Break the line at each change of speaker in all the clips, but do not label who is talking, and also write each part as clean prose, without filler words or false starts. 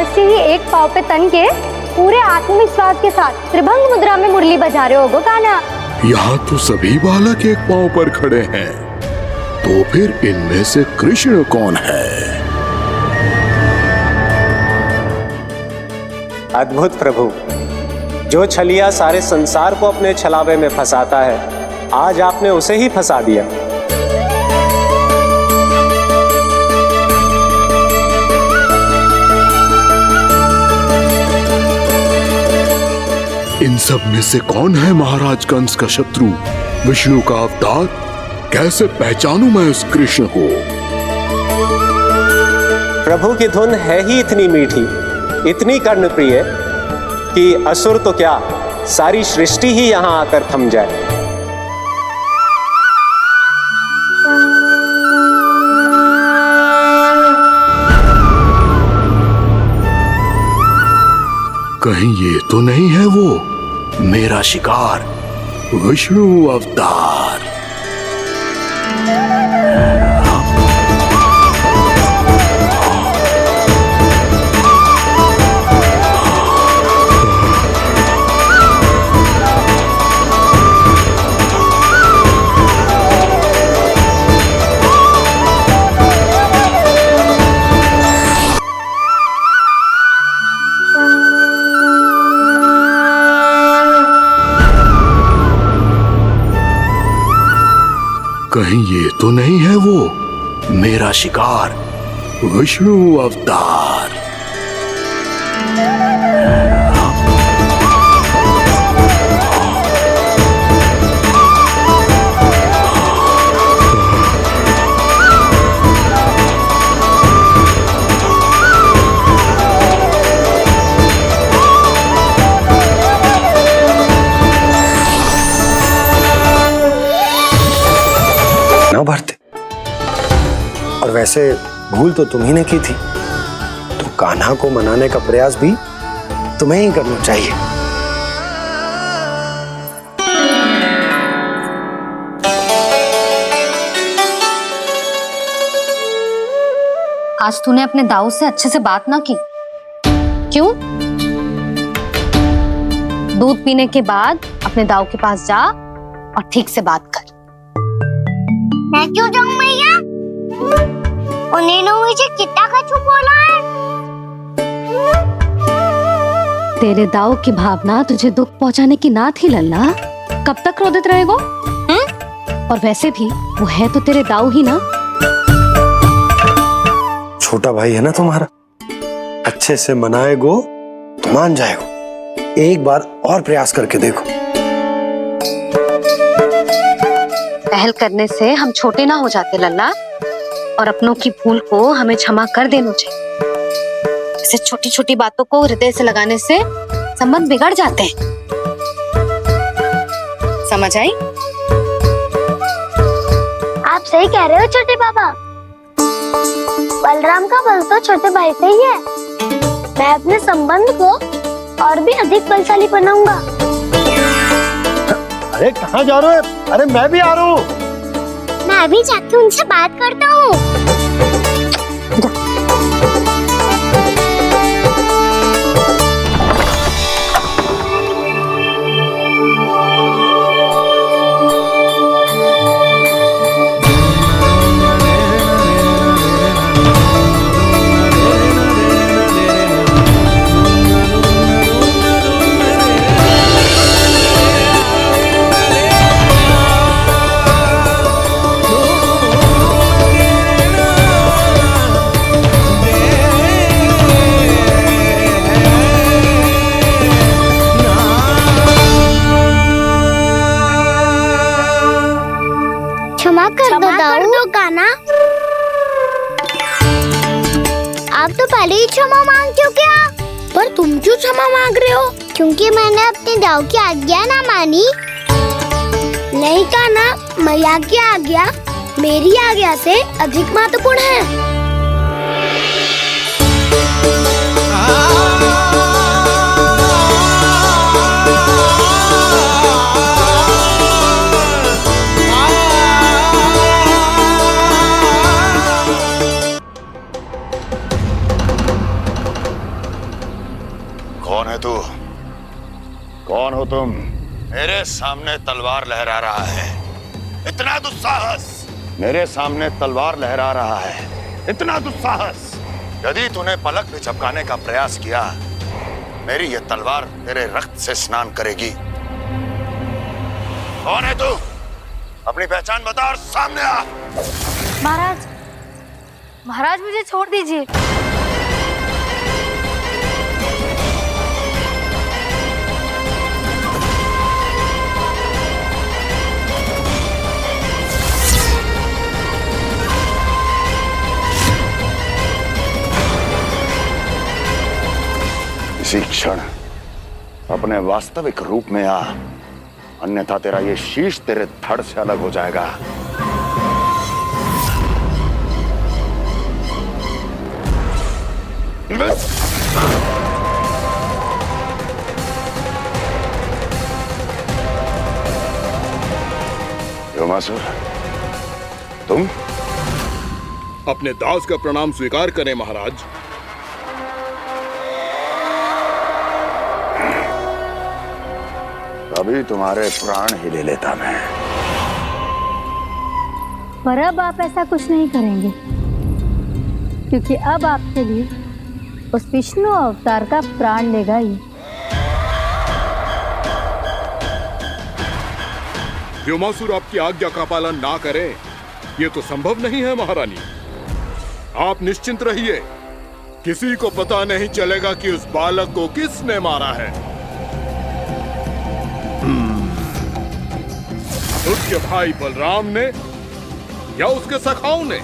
अवश्य ही एक पाँव पे तन के पूरे आत्मविश्वास के साथ त्रिभंग मुद्रा में मुरली बजा रहे होगो कान्हा।
यहाँ तो सभी बालक एक पांव पर खड़े हैं, तो फिर इनमें से कृष्ण कौन है?
अद्भुत प्रभु, जो छलिया सारे संसार को अपने छलावे में फंसाता है, आज आपने उसे ही फंसा दिया।
इन सब में से कौन है महाराज कंस का शत्रु, विष्णु का अवतार? कैसे पहचानूं मैं उस कृष्ण को?
प्रभु की धुन है ही इतनी मीठी, इतनी कर्णप्रिय कि असुर तो क्या, सारी सृष्टि ही यहां आकर थम जाए।
कहीं ये तो नहीं है वो मेरा शिकार, विष्णु अवतार? कहीं ये तो नहीं है वो मेरा शिकार, विष्णु अवतार?
भरते। और वैसे भूल तो तुम्ही ने की थी, तो कान्हा को मनाने का प्रयास भी तुम्हें ही करना चाहिए।
आज तूने अपने दाऊ से अच्छे से बात ना की, क्यों? दूध पीने के बाद अपने दाऊ के पास जा और ठीक से बात कर।
मैं क्यों जाऊं भैया? उन्हें मुझे कितना कछु बोला है।
तेरे दाऊ की भावना तुझे दुख पहुंचाने की ना थी लल्ला, कब तक क्रोधित रहेगो? और वैसे भी वो है तो तेरे दाऊ ही ना।
छोटा भाई है ना तुम्हारा, अच्छे से मनाएगो तो मान जाएगो। एक बार और प्रयास करके देखो।
पहल करने से हम छोटे ना हो जाते लल्ला, और अपनों की भूल को हमें क्षमा कर देना चाहिए। ऐसे छोटी छोटी बातों को हृदय से लगाने से संबंध बिगड़ जाते हैं। समझ आई?
आप सही कह रहे हो छोटे पापा। बलराम का बल तो छोटे भाई से ही है। मैं अपने संबंध को और भी अधिक बलशाली बनाऊंगा।
अरे कहाँ जा रहे हो? अरे मैं भी आ रहा हूँ।
मैं अभी जाके उनसे बात करता हूँ। क्षमा कर दो कान्हा। आप तो पहले ही क्षमा मांग चुके हो। पर तुम क्यों क्षमा मांग रहे हो? क्योंकि मैंने अपने दाऊ की आज्ञा ना मानी। नहीं कान्हा, मैया की आज्ञा मेरी आज्ञा से अधिक महत्वपूर्ण है।
तू? कौन हो तुम? मेरे सामने तलवार लहरा रहा है, इतना दुस्साहस! मेरे सामने तलवार लहरा रहा है, इतना दुस्साहस! यदि तूने पलक भी झपकाने का प्रयास किया, मेरी यह तलवार तेरे रक्त से स्नान करेगी। कौन है तू? अपनी पहचान बता और सामने आ।
महाराज, महाराज मुझे छोड़ दीजिए।
इसी क्षण अपने वास्तविक रूप में आ, अन्यथा तेरा ये शीश तेरे धड़ से अलग हो जाएगा। व्योमासुर, तुम?
अपने दास का प्रणाम स्वीकार करें महाराज।
अभी तुम्हारे प्राण ही ले लेता मैं।
पर अब आप ऐसा कुछ नहीं करेंगे, क्योंकि अब आपके लिए उस विष्णु अवतार का प्राण लेगा ही।
व्योमासुर आपकी आज्ञा का पालन ना करें, ये तो संभव नहीं है महारानी। आप निश्चिंत रहिए, किसी को पता नहीं चलेगा कि उस बालक को किसने मारा है। उसके भाई बलराम ने, या उसके सखाओं ने,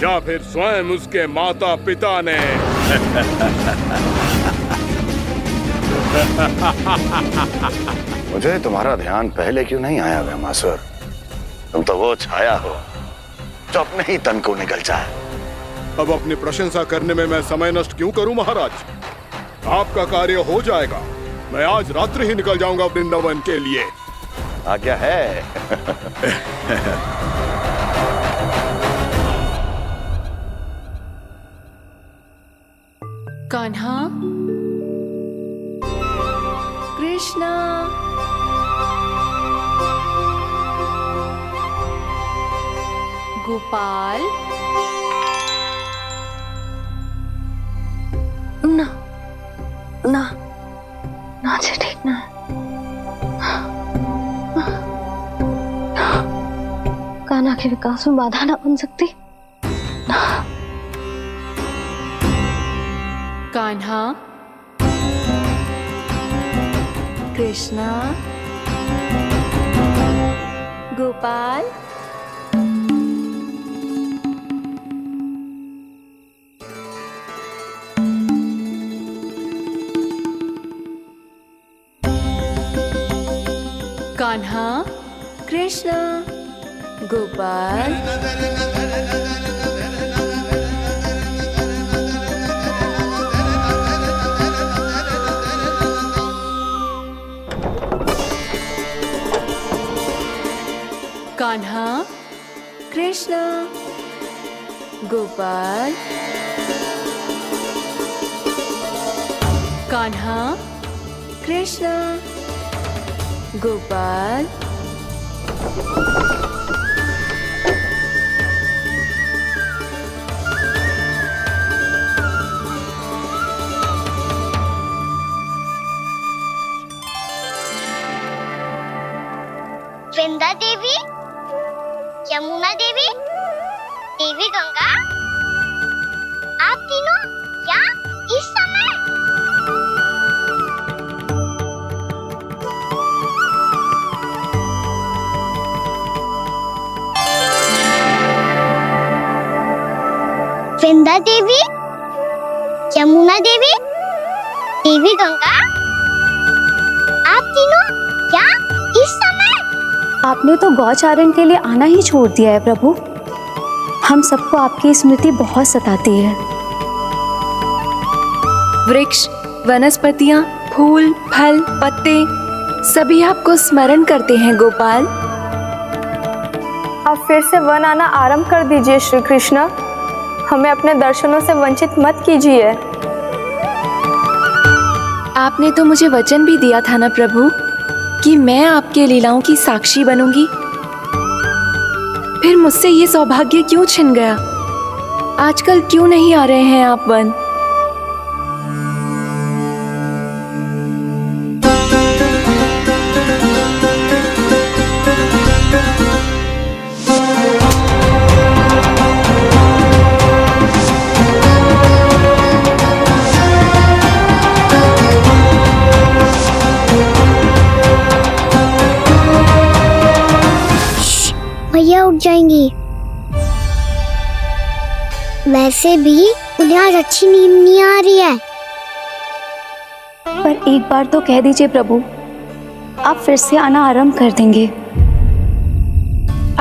या फिर स्वयं उसके माता पिता ने।
मुझे तुम्हारा ध्यान पहले क्यों नहीं आया व्योमासुर? तुम तो वो छाया हो जो अपने ही तन को निगल जाए।
अब अपनी प्रशंसा करने में मैं समय नष्ट क्यों करूं महाराज? आपका कार्य हो जाएगा। मैं आज रात्रि ही निकल जाऊंगा वृंदावन के लिए।
आज्ञा है।
कान्हा, कृष्णा, गोपाल।
ना ना ना जी, ठीक ना। कान्हा के विकास में बाधा ना बन सकती।
कान्हा, कृष्णा, गोपाल। कान्हा, कृष्णा, गोपाल। कान्हा, कृष्णा, गोपाल। कान्हा, कृष्णा, गोपाल।
वृंदा देवी, यमुना देवी, देवी गंगा, आप तीनों यहाँ इस समय? वृंदा देवी, यमुना देवी, देवी गंगा, आप तीनों यहाँ इस समय?
आपने तो गौचारण के लिए आना ही छोड़ दिया है प्रभु। हम सबको आपकी स्मृति बहुत सताती है।
वृक्ष, वनस्पतियां, फूल, फल, पत्ते सभी आपको स्मरण करते हैं गोपाल।
अब फिर से वन आना आरंभ कर दीजिए श्री कृष्ण। हमें अपने दर्शनों से वंचित मत कीजिए।
आपने तो मुझे वचन भी दिया था ना प्रभु कि मैं आपके लीलाओं की साक्षी बनूंगी। फिर मुझसे ये सौभाग्य क्यों छिन गया? आजकल क्यों नहीं आ रहे हैं आप वन?
भैया उठ जाएंगी। वैसे भी उन्हें आज अच्छी नींद नहीं आ रही है।
पर एक बार तो कह दीजिए प्रभु, आप फिर से आना आरंभ कर देंगे।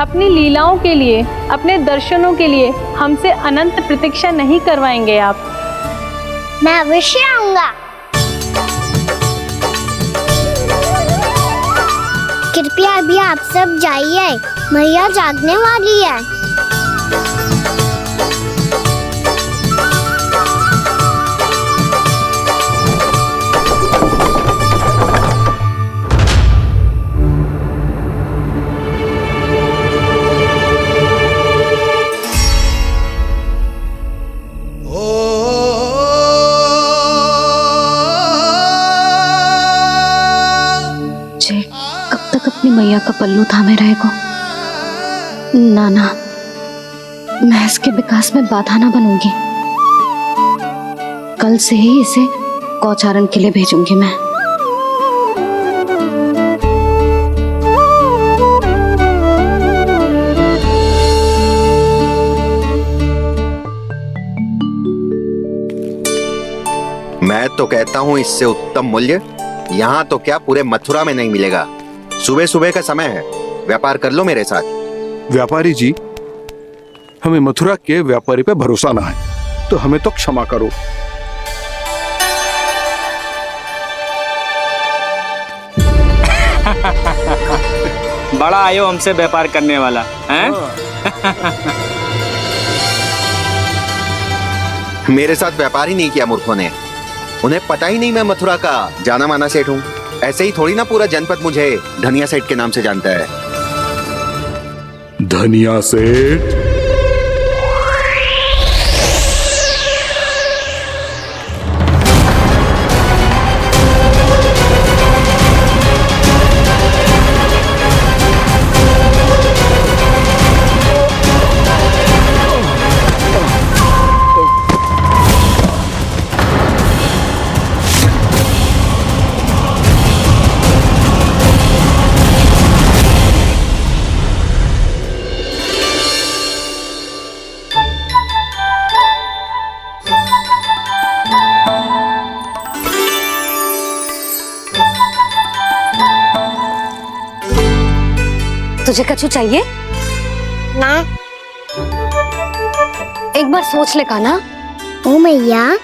अपनी लीलाओं के लिए, अपने दर्शनों के लिए हमसे अनंत प्रतीक्षा नहीं करवाएंगे आप?
मैं अवश्य आऊंगा। कृपया अभी आप सब जाइए, मैया जागने वाली है।
जे कब तक अपनी मैया का पल्लू थामे रहेगा? नाना, मैं इसके विकास में बाधा ना बनूंगी। कल से ही इसे गौचारण के लिए भेजूंगी मैं।
मैं तो कहता हूँ इससे उत्तम मूल्य यहाँ तो क्या पूरे मथुरा में नहीं मिलेगा। सुबह सुबह का समय है, व्यापार कर लो मेरे साथ।
व्यापारी जी, हमें मथुरा के व्यापारी पे भरोसा ना है, तो हमें तो क्षमा करो।
बड़ा आयो हमसे व्यापार करने वाला हैं?
मेरे साथ व्यापार ही नहीं किया मूर्खों ने। उन्हें पता ही नहीं मैं मथुरा का जाना माना सेठ हूँ। ऐसे ही थोड़ी ना पूरा जनपद मुझे धनिया सेठ के नाम से जानता है।
धनिया सेठ?
तुझे कछु चाहिए?
ना।
एक बार सोच ले कान्हा।
ओ मैया,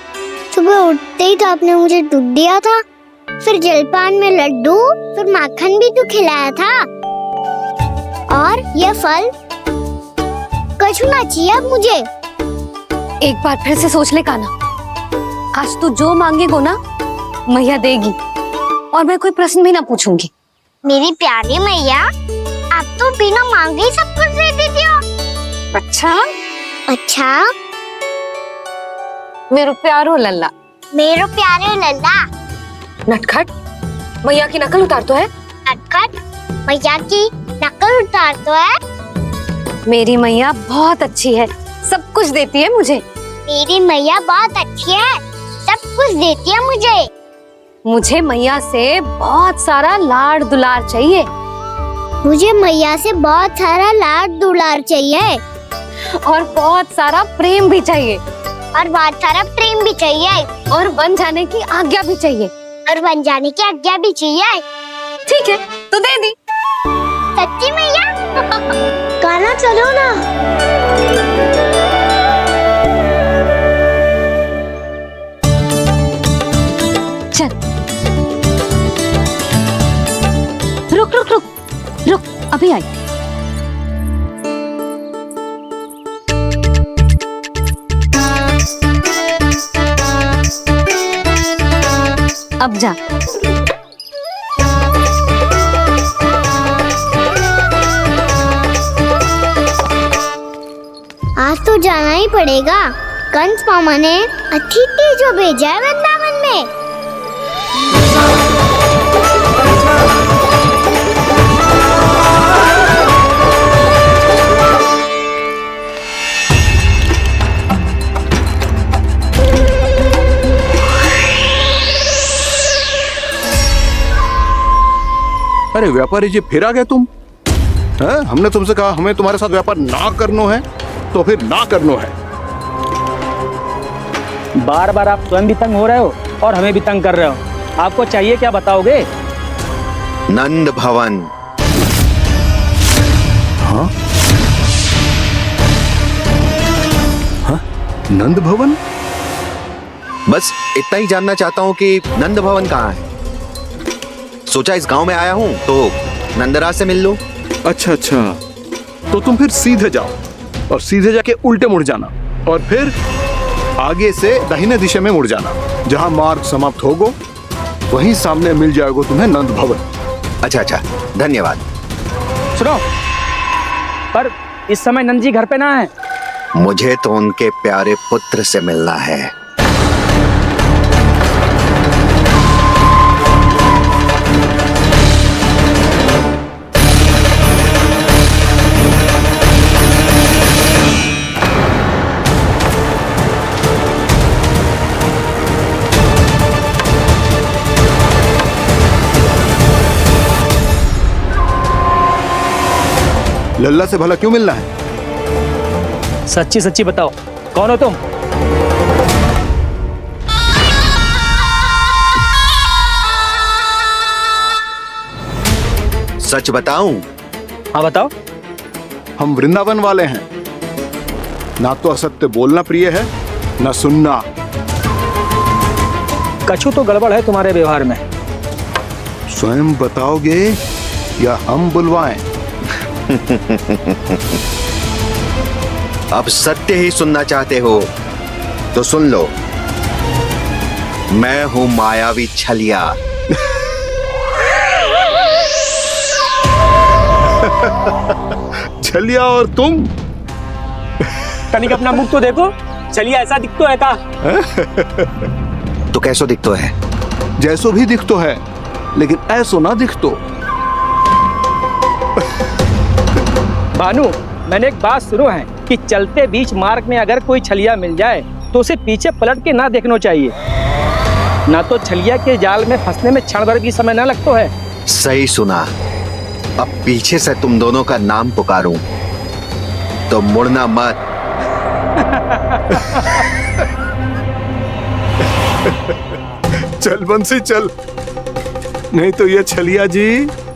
सुबह उठते ही तो आपने मुझे दूध दिया था, फिर जलपान में लड्डू, फिर माखन भी तो खिलाया था। और ये फल कछु ना चाहिए अब मुझे।
एक बार फिर से सोच ले कान्हा। आज तू जो मांगेगो ना, मैया देगी, और मैं कोई प्रश्न भी ना पूछूंगी।
मेरी प्यारी मैया, आप तो बिना मांगे ही सब कुछ दे देती हो।
अच्छा?
अच्छा?
मेरो प्यारो लल्ला।
मेरो प्यारे लल्ला।
नटखट, मैया की नकल उतार तो है।
नटखट, मैया की नकल उतार तो है।
मेरी मैया बहुत अच्छी है, सब कुछ देती है मुझे।
मेरी मैया बहुत अच्छी है, सब कुछ देती है मुझे।
मुझे मैया से बहुत सारा लाड़ दुलार चाहिए।
मुझे मैया से बहुत सारा लाड़ दुलार चाहिए।
और बहुत सारा प्रेम भी चाहिए।
और बहुत सारा प्रेम भी चाहिए।
और बन जाने की आज्ञा भी चाहिए।
और बन जाने की आज्ञा भी चाहिए।
ठीक है, तो दे दी।
सच्ची मैया? गाना चलो ना।
चल, रुक रुक रुक रुक, अभी आई। अब जा।
आज तो जाना ही पड़ेगा। कंस मामा ने अतिथि जो भेजा है वृंदावन में।
अरे व्यापारी जी, फिर आ गए तुम? हैं? हमने तुमसे कहा हमें तुम्हारे साथ व्यापार ना करनो है, तो फिर ना करनो है।
बार बार आप स्वयं भी तंग हो रहे हो और हमें भी तंग कर रहे हो। आपको चाहिए क्या बताओगे?
नंद भवन।
हाँ? हाँ? नंद भवन?
बस इतना ही जानना चाहता हूँ कि नंद भवन कहाँ है। सोचा इस गांव में आया हूँ तो नंदराज से मिल लूं।
अच्छा अच्छा, तो तुम फिर सीधे जाओ और सीधे जाके उल्टे मुड़ जाना और फिर आगे से दाहिने दिशा में मुड़ जाना। जहाँ मार्ग समाप्त होगो वहीं सामने मिल जाएगा तुम्हें नंद भवन।
अच्छा अच्छा, धन्यवाद।
सुनो, पर इस समय नंद जी घर पे ना है।
मुझे तो उनके प्यारे पुत्र से मिलना है।
लल्ला से भला क्यों मिलना है?
सच्ची सच्ची बताओ, कौन हो तुम?
सच बताऊं?
हाँ बताओ।
हम वृंदावन वाले हैं। ना तो असत्य बोलना प्रिय है, ना सुनना।
कछु तो गड़बड़ है तुम्हारे व्यवहार में।
स्वयं बताओगे या हम बुलवाएं?
अब सत्य ही सुनना चाहते हो तो सुन लो। मैं हूं मायावी छलिया।
छलिया और तुम?
तनिक अपना मुख तो देखो, छलिया ऐसा दिखतो है का?
तो कैसो दिखतो है?
जैसो भी दिखतो है, लेकिन ऐसो ना दिखतो।
भानु, मैंने एक बात सुनो है कि चलते बीच मार्ग में अगर कोई छलिया मिल जाए तो उसे पीछे पलट के ना देखना चाहिए। ना तो छलिया के जाल में फंसने में क्षण भर भी समय ना लगता है।
सही सुना। अब पीछे से तुम दोनों का नाम पुकारूं तो मुड़ना मत।
चल बंसी चल, नहीं तो ये छलिया जी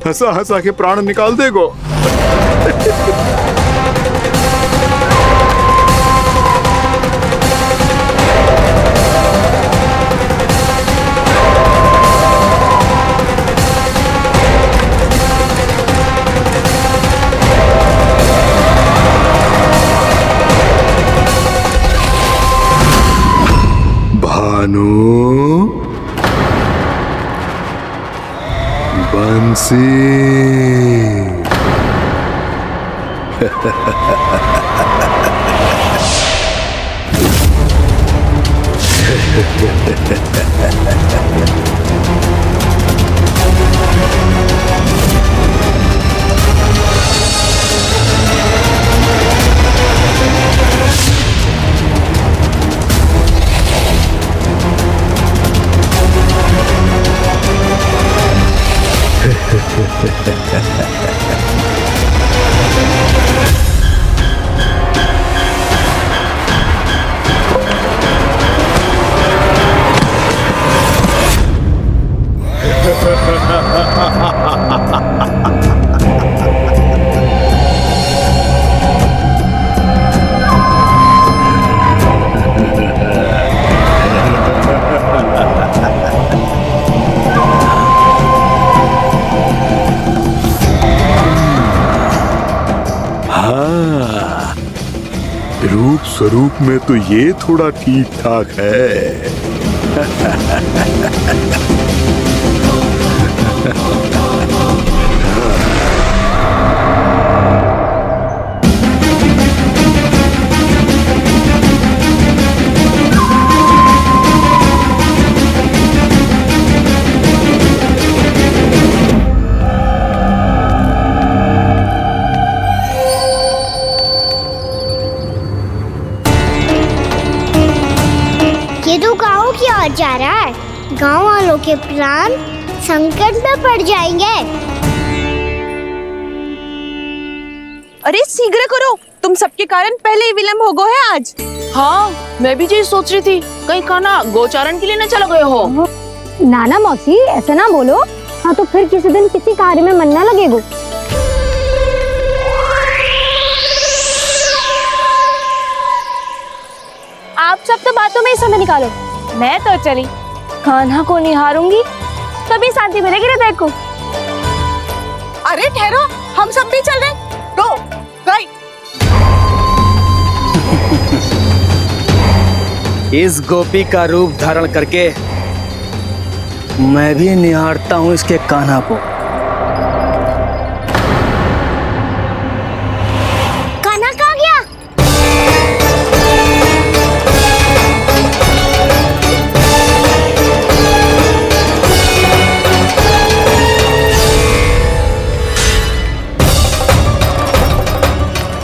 हंसा हंसा के प्राण निकाल देगो। भानु, बंसी। रूप स्वरूप में तो ये थोड़ा ठीक ठाक है।
ये तो गाँव की ओर जा रहा है। गाँव वालों के प्राण संकट में पड़ जाएंगे।
अरे शीघ्र करो, तुम सबके कारण पहले ही विलम्ब हो गए है आज। हाँ, मैं भी यही सोच रही थी, कहीं खाना गोचारण के लिए न चले गए हो।
नाना मौसी ऐसे ना बोलो। हाँ तो फिर किसी दिन किसी कार्य में मन ना लगेगा।
आप सब तो बातों में ही समय निकालो। मैं तो चली कान्हा को निहारूंगी, तभी शांति मिलेगी हृदय को। अरे ठहरो, हम सब भी चल रहे। रो गई।
इस गोपी का रूप धारण करके मैं भी निहारता हूँ इसके कान्हा को।
कान्हा कहाँ गया?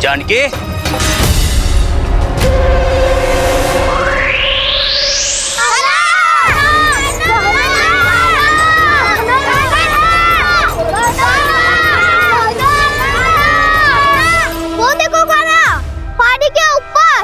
जानकी,
वो देखो कान्हा, पहाड़ी के ऊपर।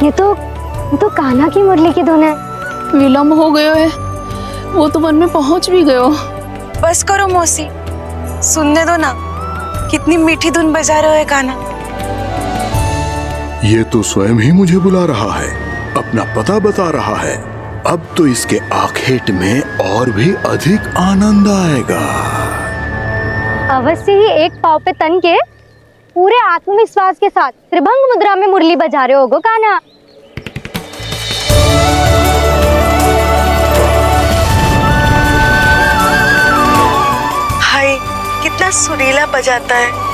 ये तो कान्हा की मुरली की धुन है।
विलम्ब हो गया है, वो तो वन में पहुंच भी गयो। बस करो मौसी, सुनने दो ना, कितनी मीठी धुन बजा रहे हो कान्हा।
ये तो स्वयं ही मुझे बुला रहा है, अपना पता बता रहा है। अब तो इसके आखेट में और भी अधिक आनंद आएगा।
अवश्य ही एक पाव पे तन के पूरे आत्मविश्वास के साथ त्रिभंग मुद्रा में मुरली बजा रहे होगो कान्हा।
हाय, कितना सुरीला बजाता है।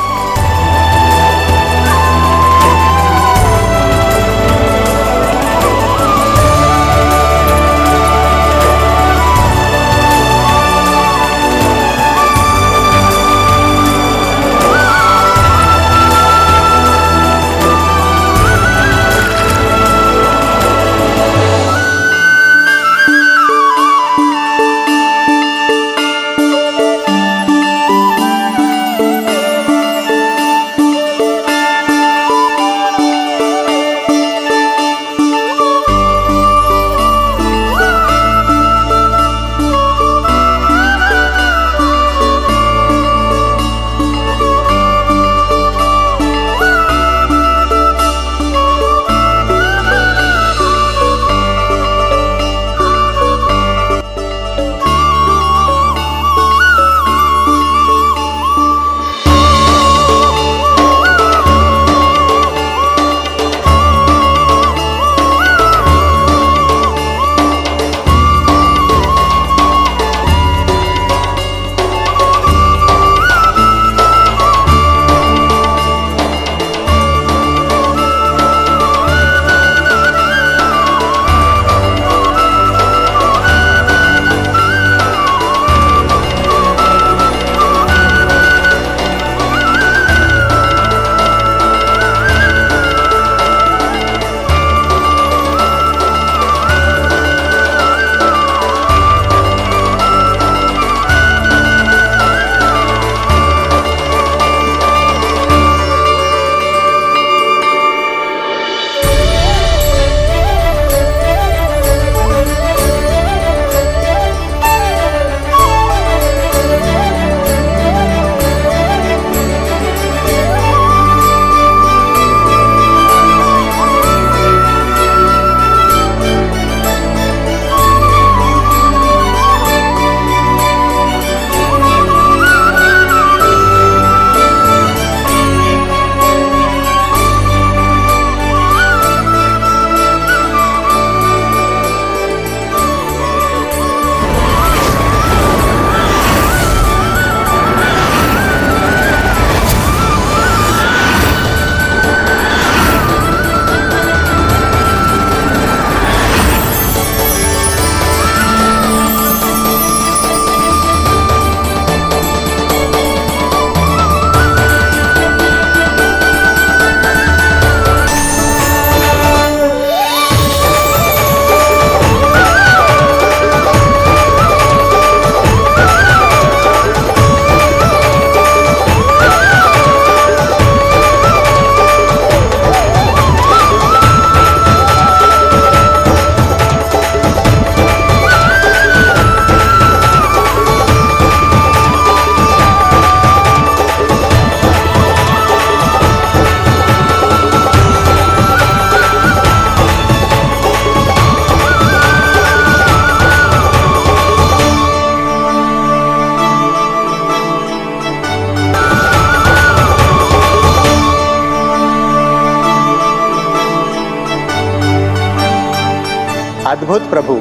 अद्भुत प्रभु,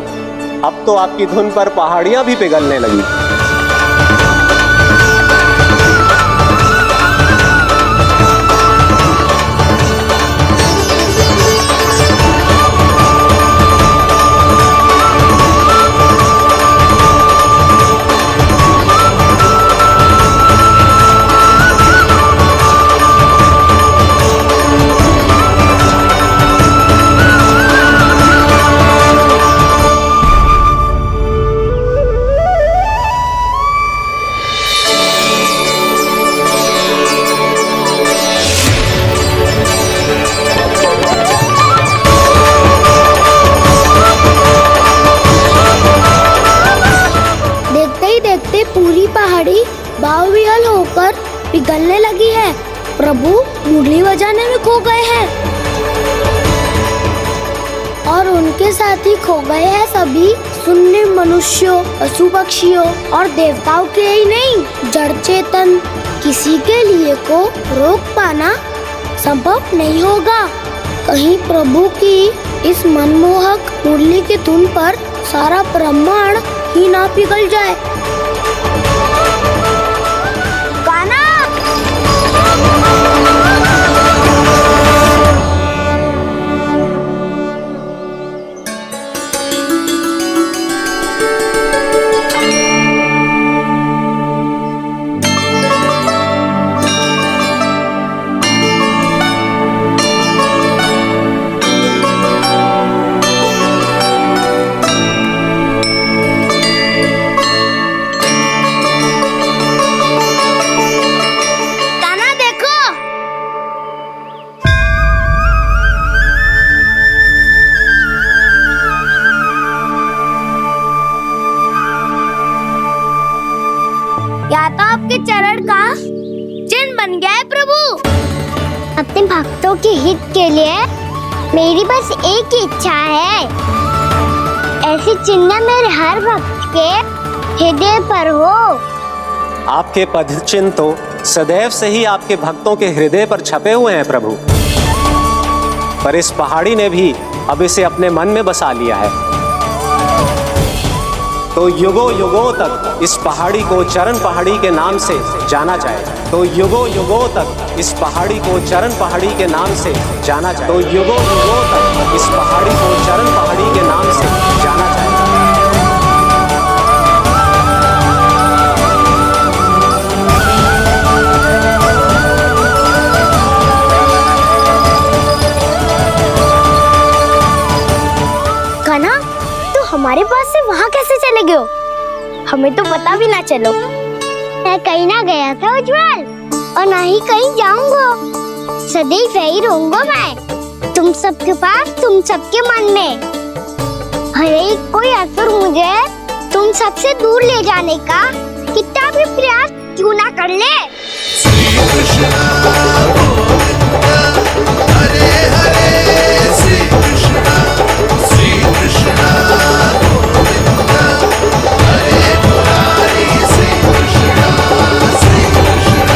अब तो आपकी धुन पर पहाड़ियां भी पिघलने लगी।
पूरी पहाड़ी बावरियल होकर पिघलने लगी है। प्रभु मुरली बजाने में खो गए हैं और उनके साथ ही खो गए हैं सभी सुनने मनुष्यों, पशु पक्षियों और देवताओं के ही नहीं, जड़ चेतन किसी के लिए को रोक पाना संभव नहीं होगा। कहीं प्रभु की इस मनमोहक मुरली की धुन पर सारा ब्रह्मांड ही ना पिघल जाए। या तो आपके चरण का चिन्ह बन गया है प्रभु। अपने भक्तों के हित के लिए मेरी बस एक ही इच्छा है, ऐसी चिन्ह मेरे हर भक्त के हृदय पर हो।
आपके पद चिन्ह तो सदैव से ही आपके भक्तों के हृदय पर छपे हुए हैं प्रभु, पर इस पहाड़ी ने भी अब इसे अपने मन में बसा लिया है। तो युगों युगों तक इस पहाड़ी को चरण पहाड़ी के नाम से जाना जाएगा। तो युगों युगों तक इस पहाड़ी को चरण पहाड़ी के नाम से जाना जाएगा। तो युगों युगों तक इस पहाड़ी को चरण पहाड़ी के नाम से जाना जाएगा।
कान्हा, तो हमारे पास से वहाँ कैसे चले गए हो? हमें तो पता भी ना चलो। मैं कहीं ना गया था उज्जवल, और ना ही कहीं जाऊंगा। सदैव यही रहूंगा मैं, तुम सबके पास, तुम सबके मन में। हर एक कोई असुर मुझे तुम सबसे दूर ले जाने का कितना भी प्रयास क्यों ना कर ले। श्री कृष्ण हरे हरे, श्री कृष्ण श्री कृष्ण हरे मुरारी, श्री कृष्ण श्री कृष्ण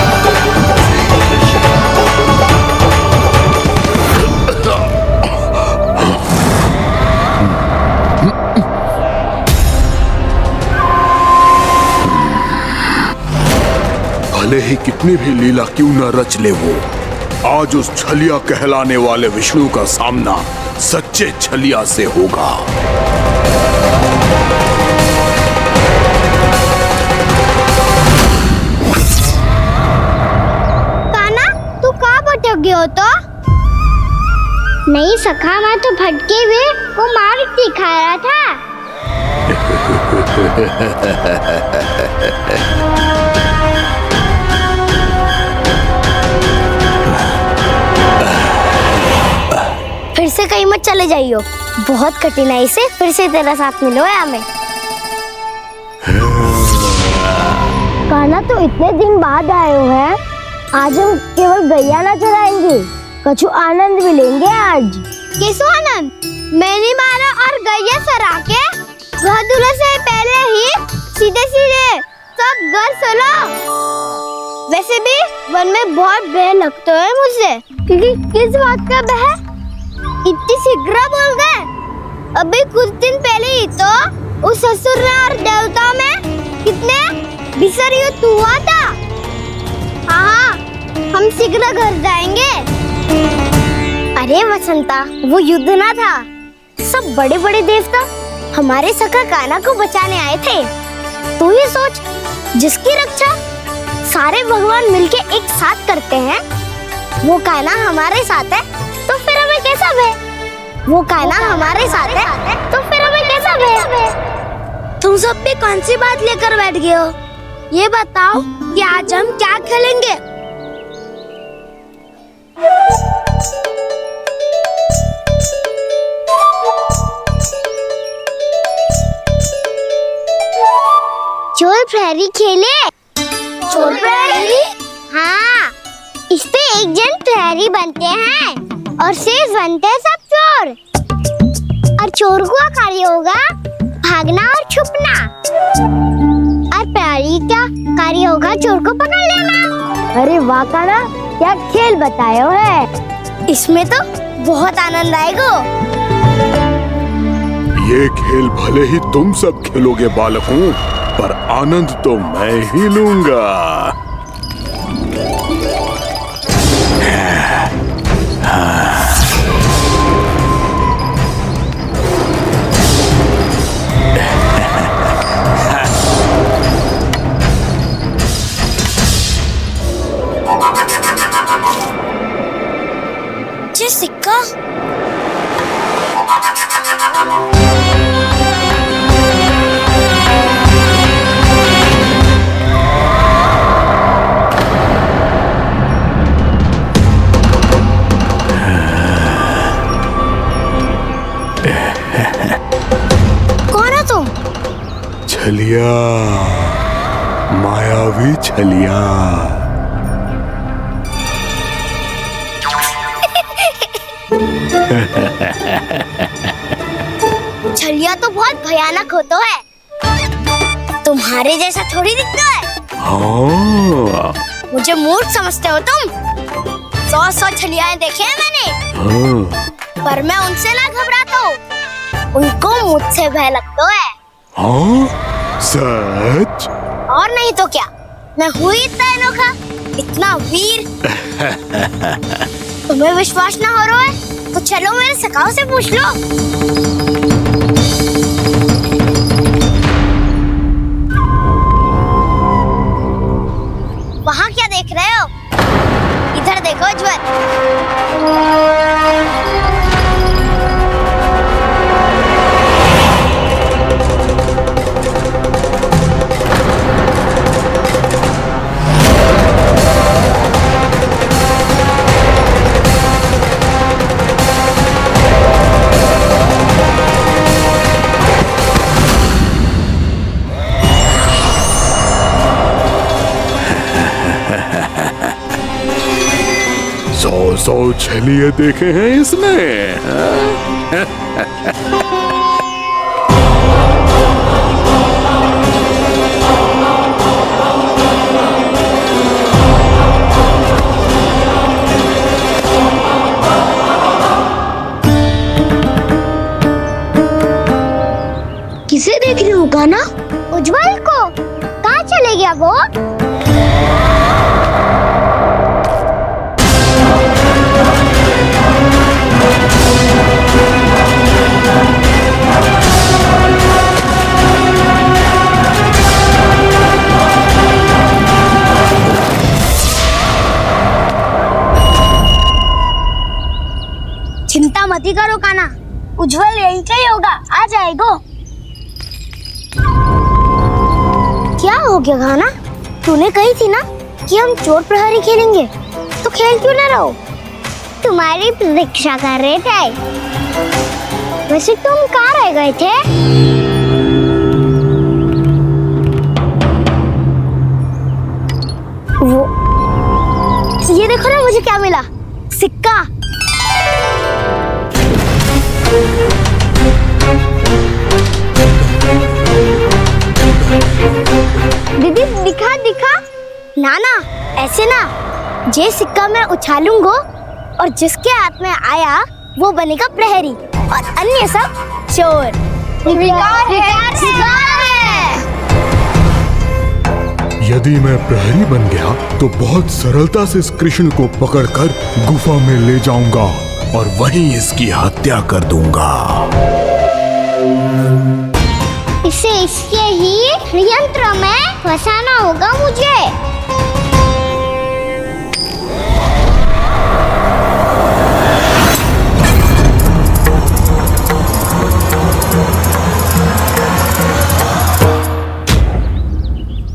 भले ही कितनी भी लीला क्यों न रच ले वो, आज उस छलिया कहलाने वाले विष्णु का सामना सच्चे छलिया से होगा।
कान्हा, तू कहाँ भटक गया हो? तो नहीं सखा, मैं तो भटके हुए वो मार्ग दिखा रहा था। फिर से कहीं मत चले जाइयो, बहुत कठिनाई से फिर से तेरा साथ मिलो है हमें। कान्हा, तो इतने दिन बाद आए हो हैं, आज हम केवल गैया ना चराएंगे, कछु आनंद भी लेंगे आज। कैसो आनंद? मैंने मारा और गैया चरा के घर दूल्हे से पहले ही सीधे सीधे सब घर चलो। वैसे भी वन में बहुत भय लगता है मुझे, क्योंकि किस बात का भय? इतनी शीघ्र बोल गए। अभी कुछ दिन पहले ही तो उस ससुर और देवता में कितने भीषण युद्ध हुआ था। हाँ, हम शीघ्र घर जाएंगे। अरे वसंता, वो युद्ध ना था, सब बड़े बड़े देवता हमारे सखा कान्हा को बचाने आए थे। तू ही सोच, जिसकी रक्षा सारे भगवान मिलके एक साथ करते हैं, वो कान्हा हमारे साथ है तो फिर हमें कैसा भय? वो कान्हा हमारे साथ है तो फिर हमें कैसा भय? तुम सब भी कौन सी बात लेकर बैठ गए हो? ये बताओ कि आज हम क्या खेलेंगे? चोर प्रहरी खेले? चोर प्रहरी? हाँ, इस पे एक जन प्रहरी बनते हैं और शेष बनते हैं सब चोर। और चोर का कार्य होगा भागना और छुपना, और प्रहरी का कार्य होगा चोर को पकड़ लेना। अरे वाह कान्हा, क्या खेल बताया है। इसमें तो बहुत आनंद आएगा।
ये खेल भले ही तुम सब खेलोगे बालकों, पर आनंद तो मैं ही लूंगा।
ये सिक्का कौन है तुम?
छलिया, मायावी छलिया।
छलिया तो बहुत भयानक होता है, तुम्हारे जैसा थोड़ी दिखता है।
हाँ।
मुझे मूर्ख समझते हो तुम? 100 छलियाएं देखे हैं मैंने।
हाँ।
पर मैं उनसे ना घबराता हूँ, उनको मुझसे भय लगता है।
हाँ? सच?
और नहीं तो क्या, मैं हूँ इतना अनोखा, इतना वीर। तुम्हें विश्वास ना हो रहा है तो चलो मेरे सखाओं से पूछ लो। वहाँ क्या देख रहे हो? इधर देखो उज्जवल।
सौ छलिए देखे हैं इसने।
किसे देख रही हूँ कान्हा? उज्जवल को। कहाँ चले गया वो? चिंता मत करो कान्हा, उज्जवल यहीं का ही होगा, आ जाएगा। क्या हो गया कान्हा? तूने कही थी ना कि हम चोर प्रहरी खेलेंगे, तो खेल क्यों ना रहो? तुम्हारी प्रतीक्षा कर रहे थे। वैसे तुम कहाँ रह गए थे? वो ये देखो ना, मुझे क्या मिला? सिक्का। दीदी दिखा दिखा। ना ना, ऐसे ना, ये सिक्का मैं उछालूंगा और जिसके हाथ में आया वो बनेगा प्रहरी। और अन्य सब चोर। विकार है।
यदि मैं प्रहरी बन गया तो बहुत सरलता से इस कृष्ण को पकड़कर गुफा में ले जाऊंगा और वहीं इसकी हत्या कर दूंगा।
इसे इसके ही यंत्र में फंसाना होगा मुझे।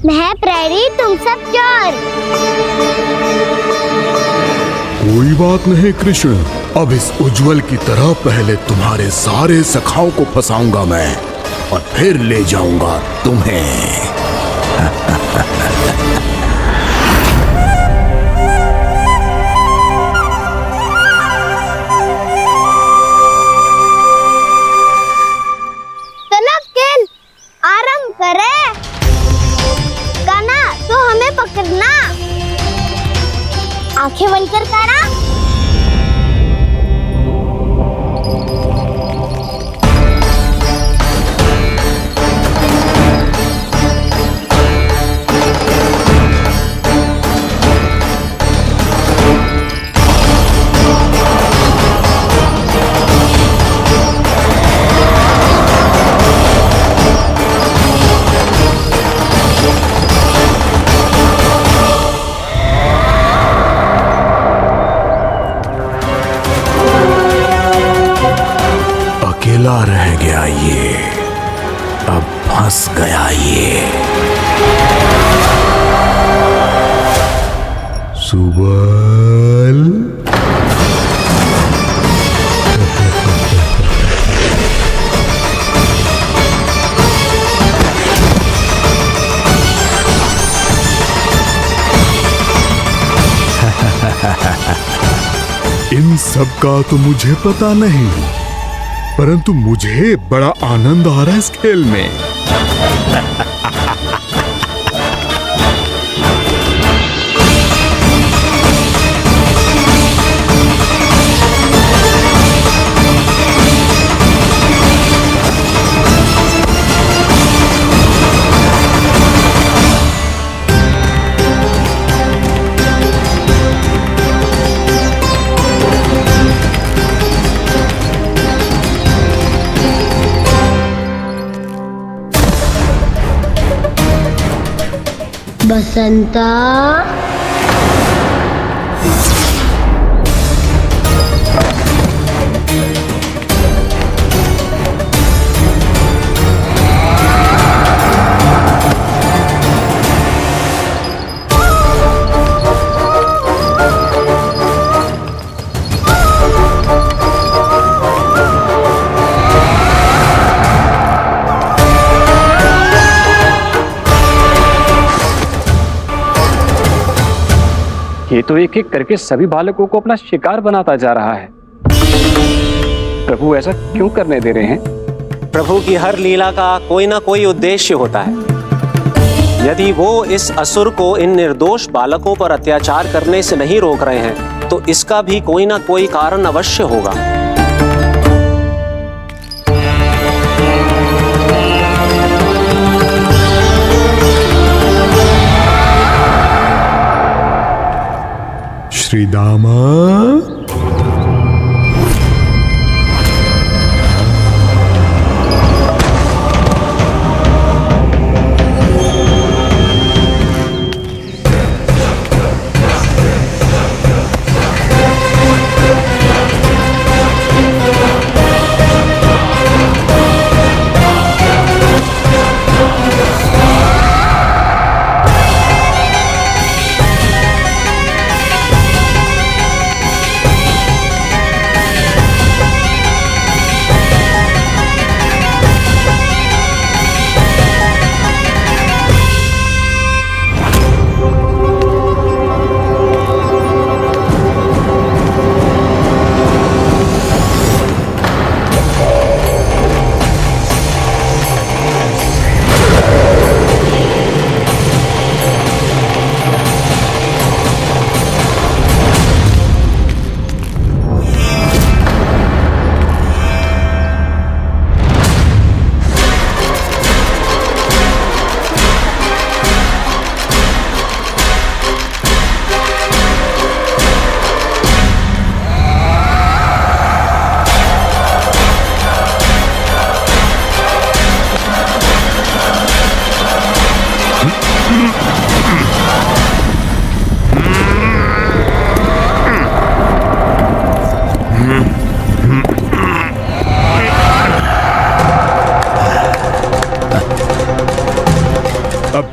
मैं प्रहरी, तुम सब चोर।
कोई बात नहीं कृष्ण, अब इस उज्जवल की तरह पहले तुम्हारे सारे सखाओं को फंसाऊंगा मैं और फिर ले जाऊंगा तुम्हें।
चलो खेल आरंभ करें। कान्हा, तो हमें पकड़ना। आंखें बंद कर कान्हा।
अकेला रह गया ये, अब फंस गया ये। सुबल, इन सब का तो मुझे पता नहीं, परंतु मुझे बड़ा आनंद आ रहा है इस खेल में।
बसंता,
ये तो एक एक करके सभी बालकों को अपना शिकार बनाता जा रहा है। प्रभु ऐसा क्यों करने दे रहे हैं?
प्रभु की हर लीला का कोई ना कोई उद्देश्य होता है। यदि वो इस असुर को इन निर्दोष बालकों पर अत्याचार करने से नहीं रोक रहे हैं तो इसका भी कोई ना कोई कारण अवश्य होगा।
श्री दामा,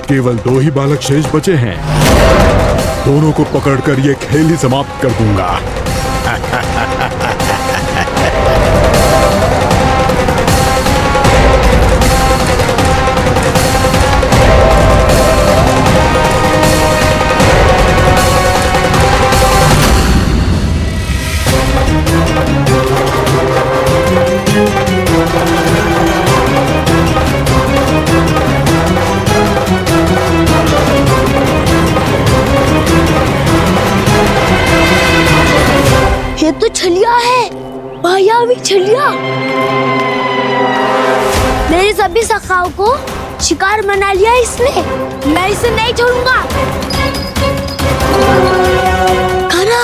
केवल 2 ही बालक शेष बचे हैं। दोनों को पकड़कर ये खेल ही समाप्त कर दूंगा।
ये तो छलिया है, मायावी छलिया। मेरे सभी सखाओं को शिकार बना लिया इसने। मैं इसे नहीं छोड़ूंगा। कान्हा,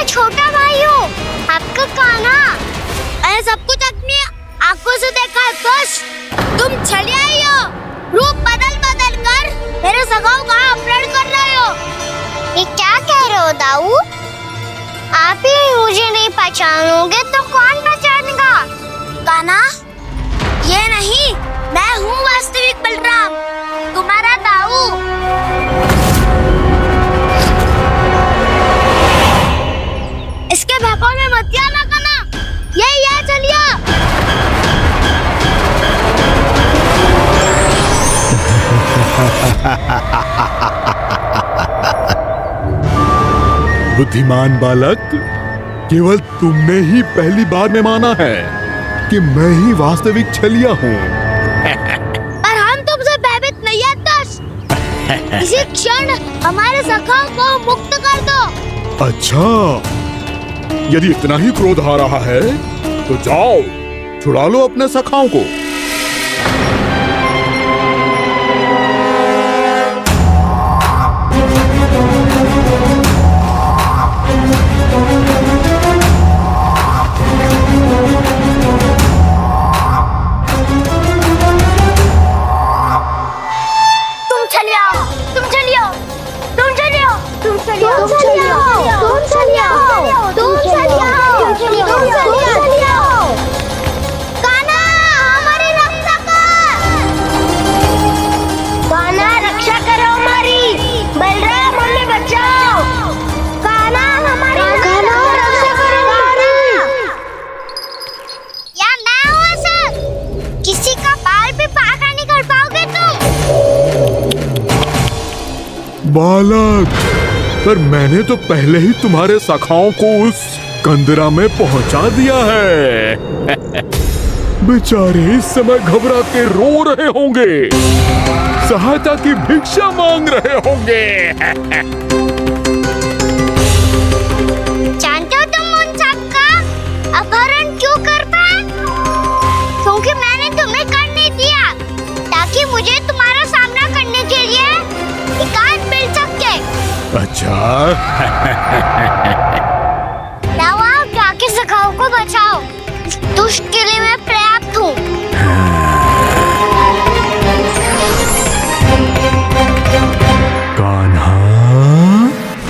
छोटा भाई हूँ, आपका कान्हा। मैंने सब कुछ अपनी आंखों से देखा है। बस तुम छलिया ही हो। रूप बदल बदल कर मेरे सगाओं का अपहरण कर रहे हो। ये क्या कह रहे हो दाऊ? आप ही मुझे नहीं पहचानोगे तो कौन पहचानेगा? कान्हा, ये नहीं, मैं हूँ वास्तविक बलराम, तुम्हारा दाऊ। इसके भौंकों में मत आना कान्हा, यही है छलिया।
बुद्धिमान बालक, केवल तुमने ही पहली बार में माना है कि मैं ही वास्तविक छलिया हूँ।
पर हम तुमसे भयभीत नहीं है दस। इसी क्षण हमारे सखाओं को मुक्त कर दो।
अच्छा, यदि इतना ही क्रोध आ रहा है तो जाओ, छुड़ा लो अपने सखाओं को। बालक, पर मैंने तो पहले ही तुम्हारे सखाओं को उस कंदरा में पहुंचा दिया है। बेचारे इस समय घबरा के रो रहे होंगे, सहायता की भिक्षा मांग रहे होंगे।
जानते हो तुम उन सबका अपहरण क्यों कर पाए? क्योंकि मैंने तुम्हें कर नहीं दिया, ताकि मुझे तुम्हारा सामना करने के लिए एकांत मिल सके।
अच्छा।
जाओ, जाके सखाओं को बचाओ। दुष्ट के लिए मैं पर्याप्त हूँ।
कान्हा,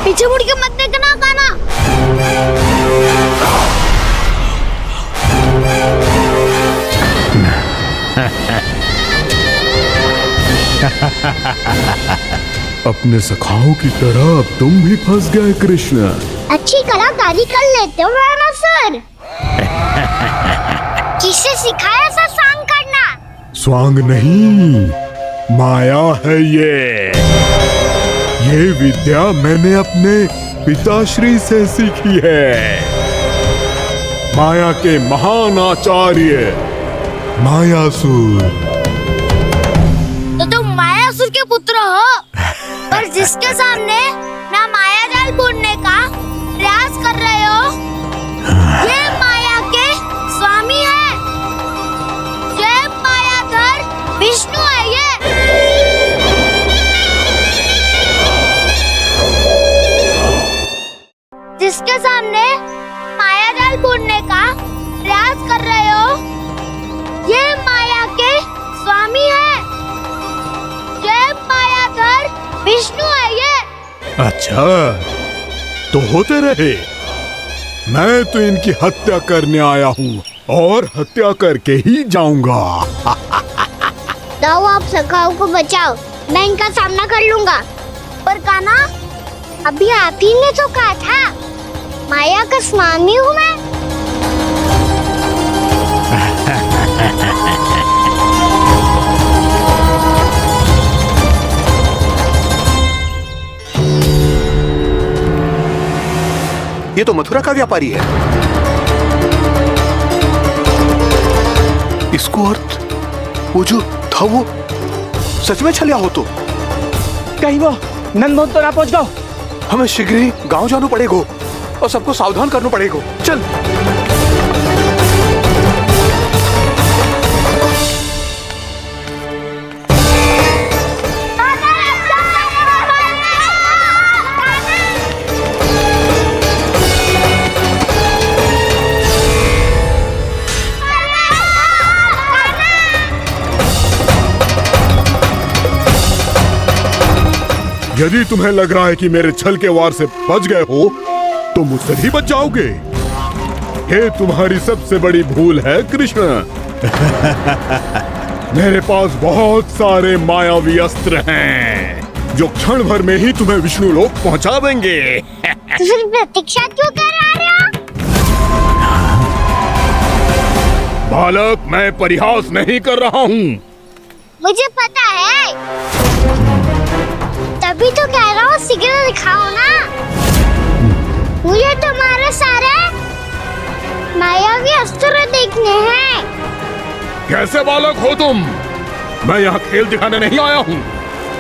पीछे मुड़ के मत देखना कान्हा।
अपने सखाओं की तरह अब तुम भी फंस गए कृष्ण।
अच्छी कलाकारी कर लेते हो रावणासुर। किससे सिखाया ऐसा स्वांग करना?
स्वांग नहीं, माया है ये विद्या मैंने अपने पिताश्री से सीखी है। माया के महान आचार्य मायासुर।
तो तुम मायासुर के पुत्र हो, पर जिसके सामने ना माया जाल बुनने का प्रयास कर रहे हो, ये माया के स्वामी है। ये मायाधर जिसके सामने माया जाल बुनने का प्रयास कर रहे हो, ये माया के स्वामी है। ये मायाधर विष्णु है ये।
अच्छा, तो होते रहे। मैं तो इनकी हत्या करने आया हूँ और हत्या करके ही जाऊंगा।
जाओ, आप सखाओ को बचाओ, मैं इनका सामना कर लूंगा। पर कान्हा, अभी आप ही ने तो कहा था माया का स्वामी हूँ मैं।
ये तो मथुरा का व्यापारी है। इसको अर्थ वो जो था वो सच में छलिया हो तो
कहीं वो नंदमोहन तो ना पहुंच गओ।
हमें शीघ्र ही गांव जाना पड़ेगा और सबको सावधान करना पड़ेगा। चल।
यदि तुम्हें लग रहा है कि मेरे छल के वार से बच गए हो, तो मुझसे भी बच जाओगे। ये तुम्हारी सबसे बड़ी भूल है कृष्ण। मेरे पास बहुत सारे मायावी अस्त्र हैं, जो क्षण भर में ही तुम्हें विष्णु लोक पहुंचा देंगे।
तो फिर प्रतीक्षा क्यों कर रहे हो?
बालक, मैं परिहास नहीं कर रहा हूँ।
मुझे पता है, तभी तो कह रहा हूँ शीघ्र दिखाओ ना। मुझे तुम्हारे सारे मायावी अस्त्र देखने हैं।
कैसे बालक हो तुम? मैं यहाँ खेल दिखाने नहीं आया हूँ।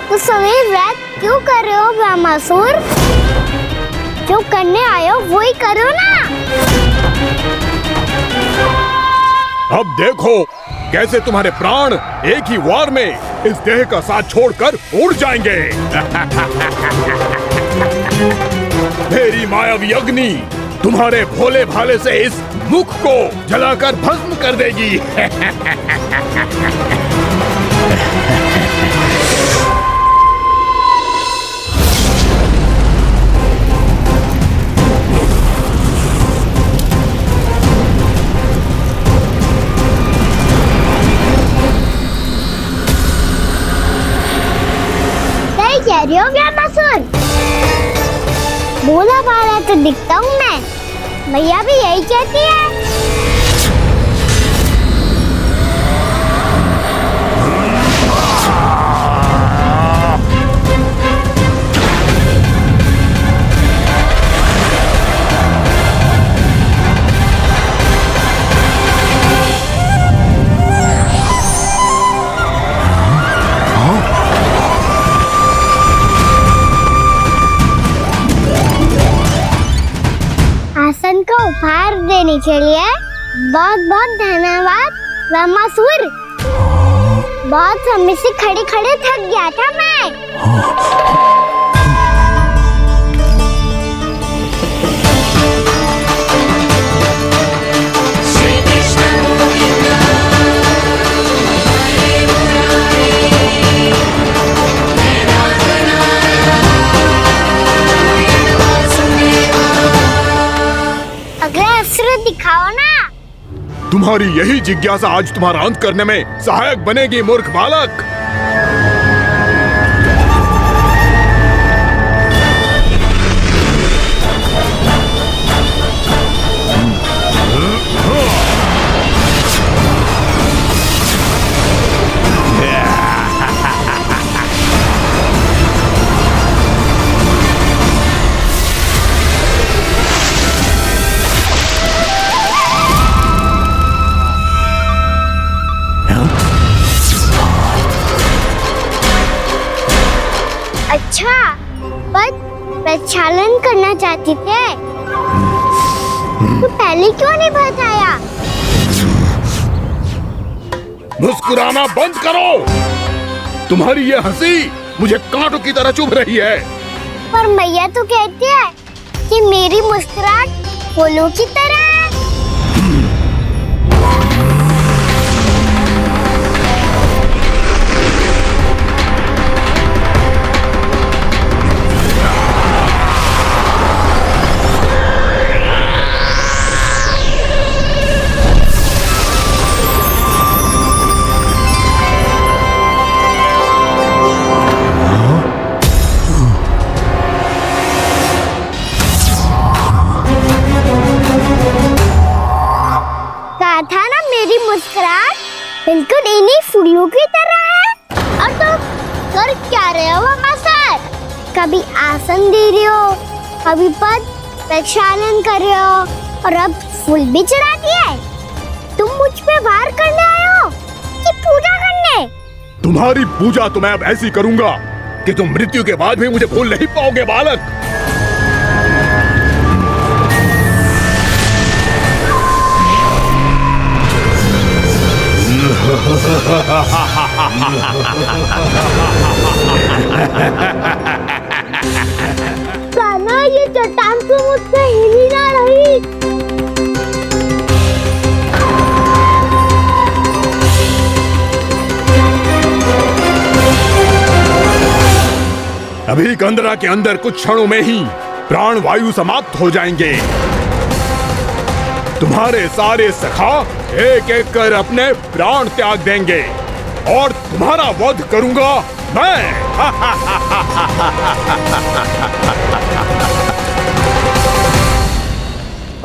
तो समय व्यर्थ क्यों कर रहे हो ब्रह्मासुर? जो करने आए हो वही करो ना।
अब देखो कैसे तुम्हारे प्राण एक ही वार में इस देह का साथ छोड़कर उड़ जाएंगे। मेरी मायावी अग्नि तुम्हारे भोले भाले से इस मुख को जलाकर भस्म कर देगी।
कह रही हो ब्रह्मासुर? भोला भाला तो दिखता हूँ मैं, मैया भी यही कहती है। आसन को उपहार देने के लिए बहुत बहुत धन्यवाद ब्रह्मासुर। बहुत समय से खड़े खड़े थक गया था मैं। दिखाओ ना।
तुम्हारी यही जिज्ञासा आज तुम्हारा अंत करने में सहायक बनेगी मूर्ख बालक।
अच्छा, पर प्रक्षालन करना चाहती थे तो पहले क्यों नहीं बताया?
मुस्कुराना बंद करो। तुम्हारी ये हंसी मुझे कांटों की तरह चुभ रही है।
पर मैया तो कहती है कि मेरी मुस्कुराहट फूलों की तरह है। कहा था ना मेरी मुस्कुराहट बिल्कुल इन्हीं फूलों की तरह है। और तुम कर क्या रहे हो वहाँ सर? कभी आसन दे रहे हो, कभी पद प्रक्षालन कर रहे हो और अब फूल भी चढ़ा दिए। तुम मुझ पे वार करने आए हो कि पूजा करने?
तुम्हारी पूजा तो मैं अब ऐसी करूंगा कि तुम मृत्यु के बाद भी मुझे भूल नहीं पाओगे बालक।
कान्हा, ये चट्टान तो मुझसे हिल ही ना रही।
अभी कंदरा के अंदर कुछ क्षणों में ही प्राण वायु समाप्त हो जाएंगे। तुम्हारे सारे सखा एक एक कर अपने प्राण त्याग देंगे और तुम्हारा वध करूंगा मैं।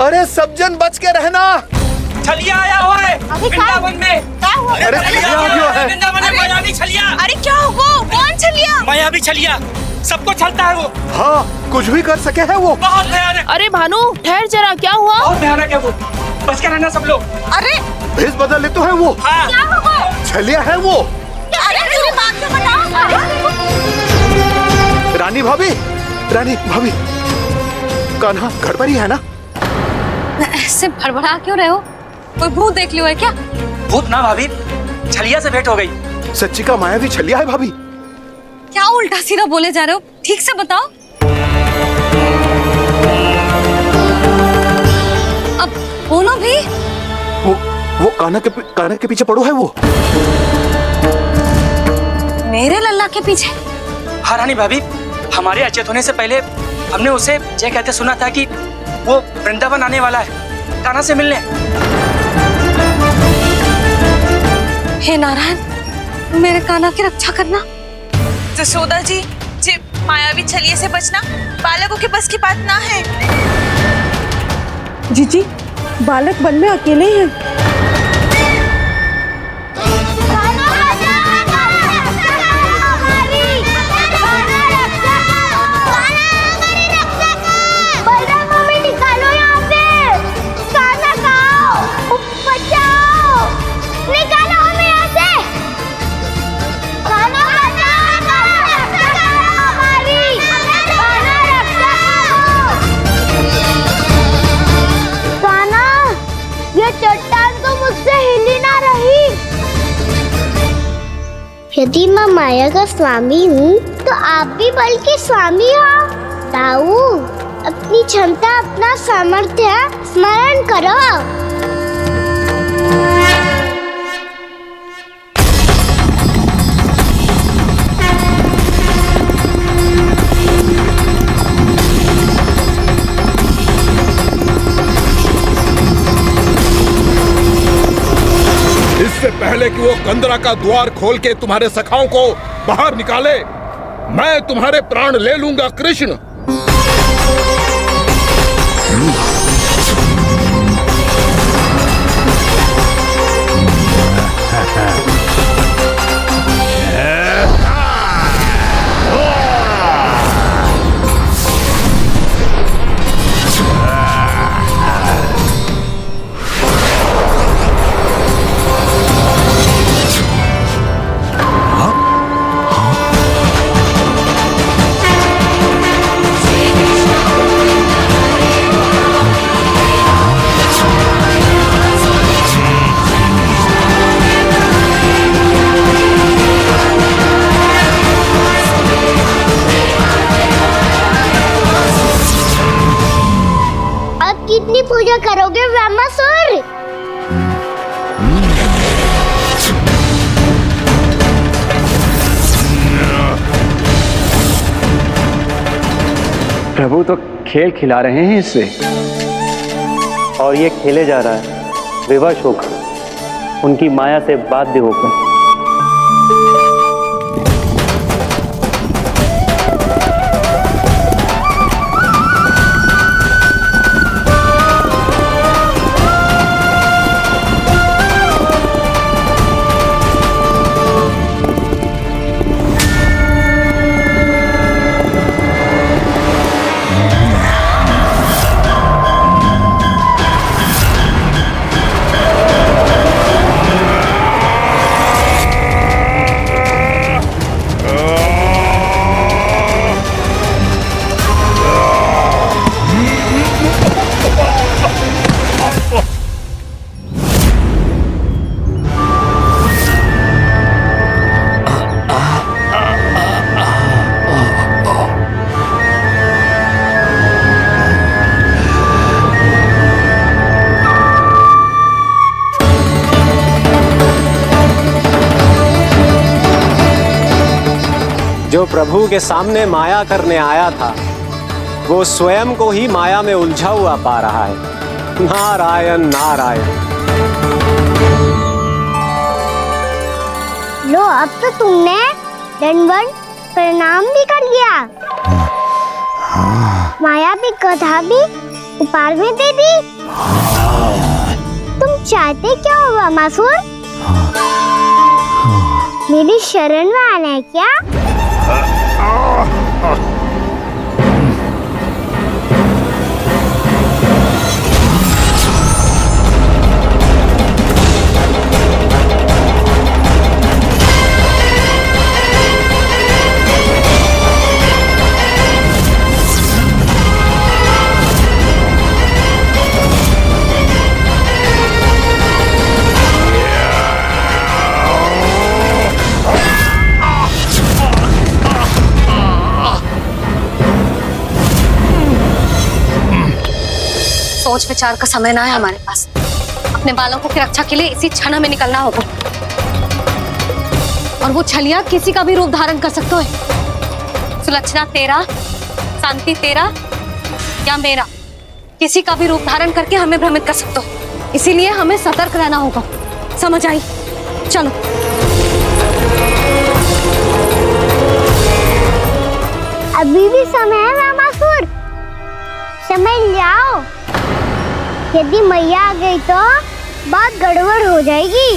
अरे सब जन बच के रहना।
छलिया आया हुआ है वृंदावन में।
अरे छलिया क्यों है?
वृंदावन में मायावी छलिया।
अरे क्या हुआ? कौन छलिया?
मायावी छलिया, सबको छलता है वो।
हाँ, कुछ भी कर सके है वो।
बहुत भयानक।
अरे भानु, ठहर जरा, क्या हुआ?
बहुत भयानक है वो, बच के रहना सब लोग।
अरे
भेष बदल ले तो है वो।
हाँ।
क्या हुआ?
छलिया है वो।
अरे मेरी बात तो बताओ।
रानी भाभी, रानी भाभी, कान्हा घर पर ही है ना?
ऐसे भड़बड़ा क्यों रहे हो? कोई भूत देख लियो है क्या?
भूत ना भाभी, छलिया से भेंट हो गई।
सच्ची का मायावी छलिया है भाभी।
क्या उल्टा सीधा बोले जा रहे हो? ठीक से बताओ। अब बोलो भी।
वो कान्हा के पीछे पड़ो है वो।
मेरे लल्ला के पीछे?
हाँ रानी भाभी, हमारे अचेत होने से पहले हमने उसे ये कहते सुना था कि वो वृंदावन आने वाला है कान्हा से मिलने।
हे नारायण, मेरे कान्हा की रक्षा करना।
जसोदा जी, मायावी छलिए से बचना बालकों के बस की बात ना है।
जीजी, बालक वन में अकेले ही हैं।
चट्टान तो मुझसे हिल ही ना रही। यदि मैं माया का स्वामी हूँ तो आप भी बल के स्वामी हो। ताऊ, अपनी क्षमता, अपना सामर्थ्य स्मरण करो।
इससे पहले कि वो कंदरा का द्वार खोल के तुम्हारे सखाओं को बाहर निकाले, मैं तुम्हारे प्राण ले लूंगा कृष्ण।
अपनी पूजा करोगे ब्रह्मासुर?
प्रभु तो खेल खिला रहे हैं इससे, और ये खेले जा रहा है विवश होकर, उनकी माया से बाध्य होकर। जो प्रभु के सामने माया करने आया था, वो स्वयं को ही माया में उलझा हुआ पा रहा है। नारायण नारायण।
लो, अब तो तुमने दंडवत प्रणाम भी कर लिया, माया भी कथा भी उपहार में दे दी। तुम चाहते क्या हो ब्रह्मासुर? मेरी शरण में आना है क्या?
सोच विचार का समय ना है हमारे पास। अपने बालकों की रक्षा के लिए इसी क्षण हमें निकलना होगा। और वो छलिया किसी का भी रूप धारण कर सकते है। सुलक्षणा तेरा, शांति तेरा या मेरा, किसी का भी रूप धारण करके हमें भ्रमित कर सकते हो। इसीलिए हमें सतर्क रहना होगा। समझ आई? चलो।
अभी भी समय है ब्रह्मासुर, समझ जाओ। यदि मैया आ गई तो बात गड़बड़ हो जाएगी।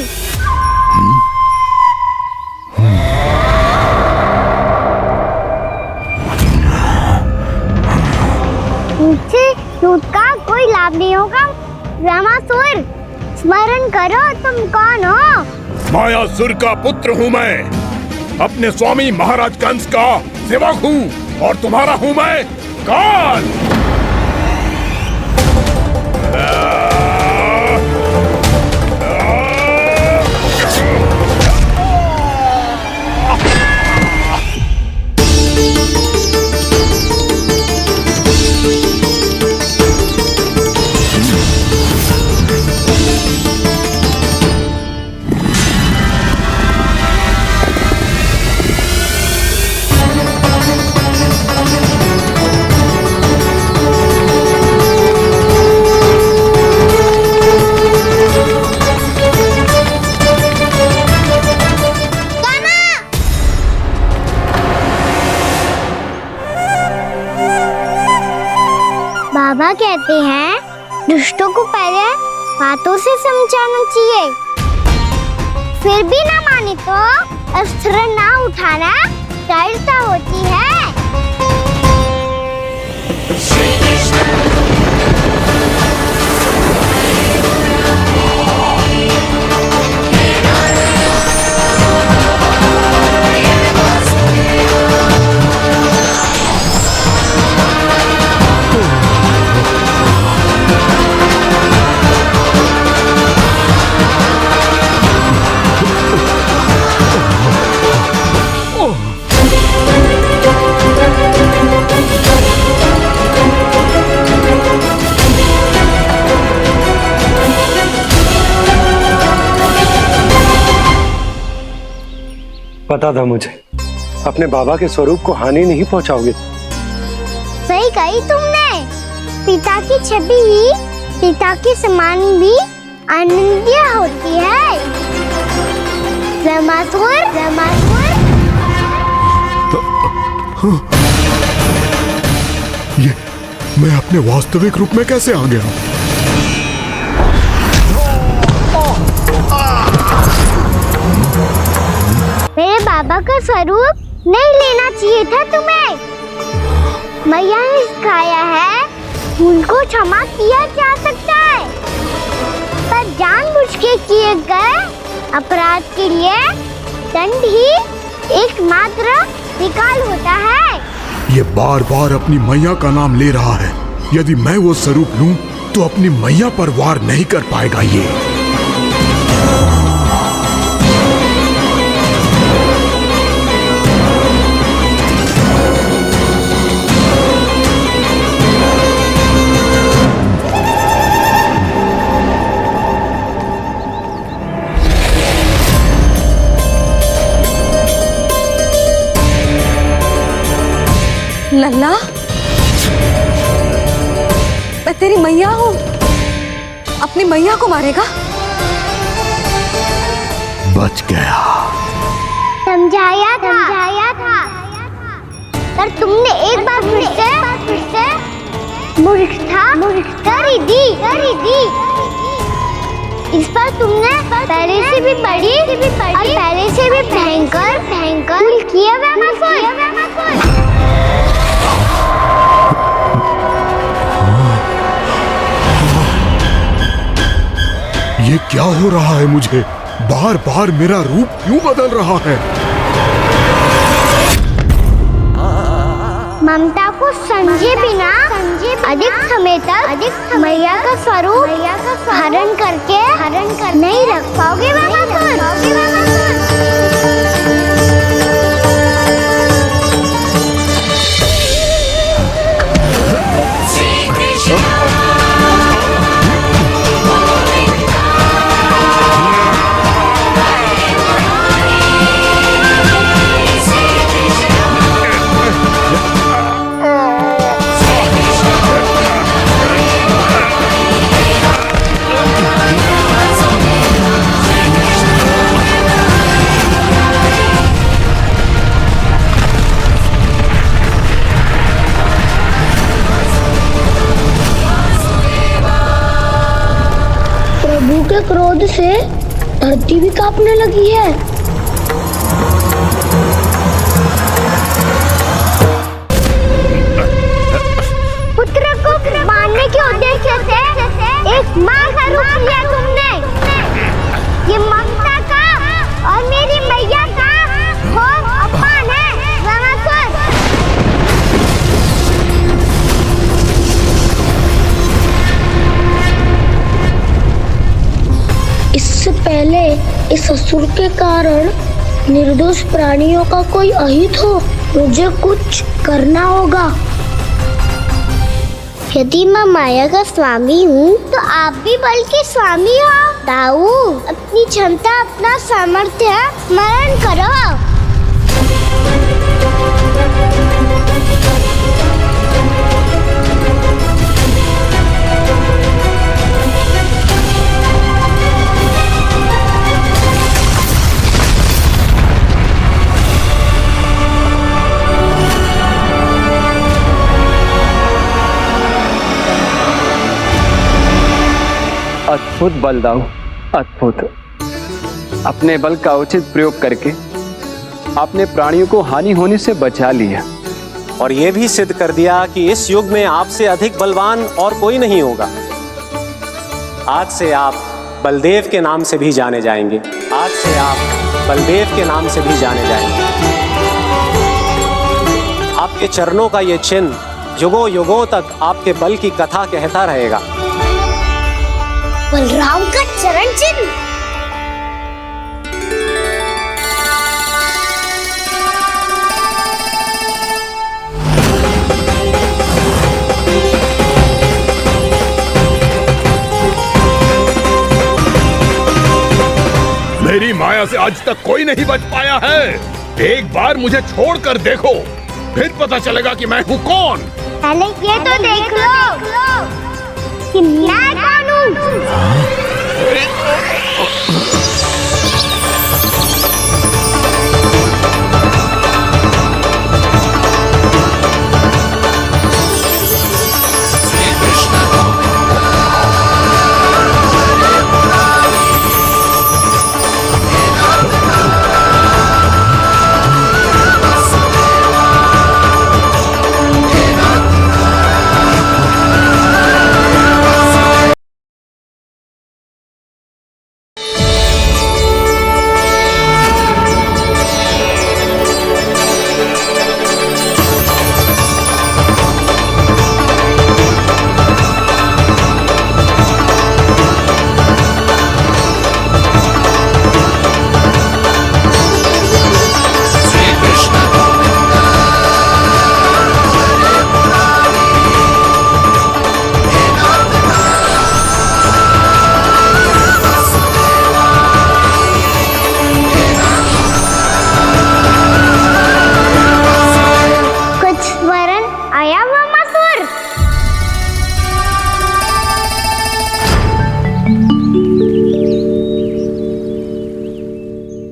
मुझसे झूठ का कोई लाभ नहीं होगा। ब्रह्मासुर, स्मरण करो तुम कौन हो?
मायासुर का पुत्र हूँ मैं, अपने स्वामी महाराज कंस का सेवक हूँ, और तुम्हारा हूँ मैं काल।
बाबा कहते हैं दुष्टों को पहले बातों से समझाना चाहिए, फिर भी ना माने तो अस्त्र ना उठाना दृढ़ता होती है।
पता था मुझे अपने बाबा के स्वरूप को हानि नहीं पहुंचाओगे।
सही कही तुमने। पिता की छवि ही पिता के समान भी आनंदीय होती है। रमासुर, रमासुर।
ये मैं अपने वास्तविक रूप में कैसे आ गया?
मेरे बाबा का स्वरूप नहीं लेना चाहिए था तुम्हें। मैया ने सिखाया है भूल को क्षमा किया जा सकता है, पर जानबूझ के किए गए अपराध के लिए दंड ही एकमात्र विकल्प होता है।
ये बार बार अपनी मैया का नाम ले रहा है। यदि मैं वो स्वरूप लूं तो अपनी मैया पर वार नहीं कर पाएगा ये।
लल्ला, मैं तेरी मैया हूँ, अपनी मैया को मारेगा?
बच गया।
समझाया था, पर तुमने एक बार फिर से मूर्खता कर ही दी। इस पर तुमने पहले से भी बड़ी और पहले से भी भयंकर भूल किया वैमासुर।
ये क्या हो रहा है मुझे? बार बार मेरा रूप क्यों बदल रहा है?
ममता को समझे बिना अधिक समय तक मैया का स्वरूप हरण करके नहीं रख पाओगे वैमासुर। प्रभु के क्रोध से धरती भी कांपने लगी है। पुत्र को मारने के उद्देश्य से एक मां का रूप लिया तुमने। ये ममता का और मेरी मैया का घोर अपमान है वैमासुर। इससे पहले इस असुर के कारण निर्दोष प्राणियों का कोई अहित हो, मुझे कुछ करना होगा। यदि मैं माया का स्वामी हूँ तो आप भी बल के स्वामी हो। दाऊ, अपनी क्षमता अपना सामर्थ्य स्मरण करो।
अद्भुत बलदाऊ, अद्भुत। अपने बल का उचित प्रयोग करके आपने प्राणियों को हानि होने से बचा लिया
और ये भी सिद्ध कर दिया कि इस युग में आपसे अधिक बलवान और कोई नहीं होगा। आज से आप बलदेव के नाम से भी जाने जाएंगे। आज से आप बलदेव के नाम से भी जाने जाएंगे। आपके चरणों का ये चिन्ह युगों युगों तक आपके बल की कथा कहता रहेगा।
बलराम का चरण चिन्ह।
मेरी माया से आज तक कोई नहीं बच पाया है। एक बार मुझे छोड़कर देखो, फिर पता चलेगा कि मैं हूँ कौन।
पहले ये तो देख लो कि मैं कौन हूँ।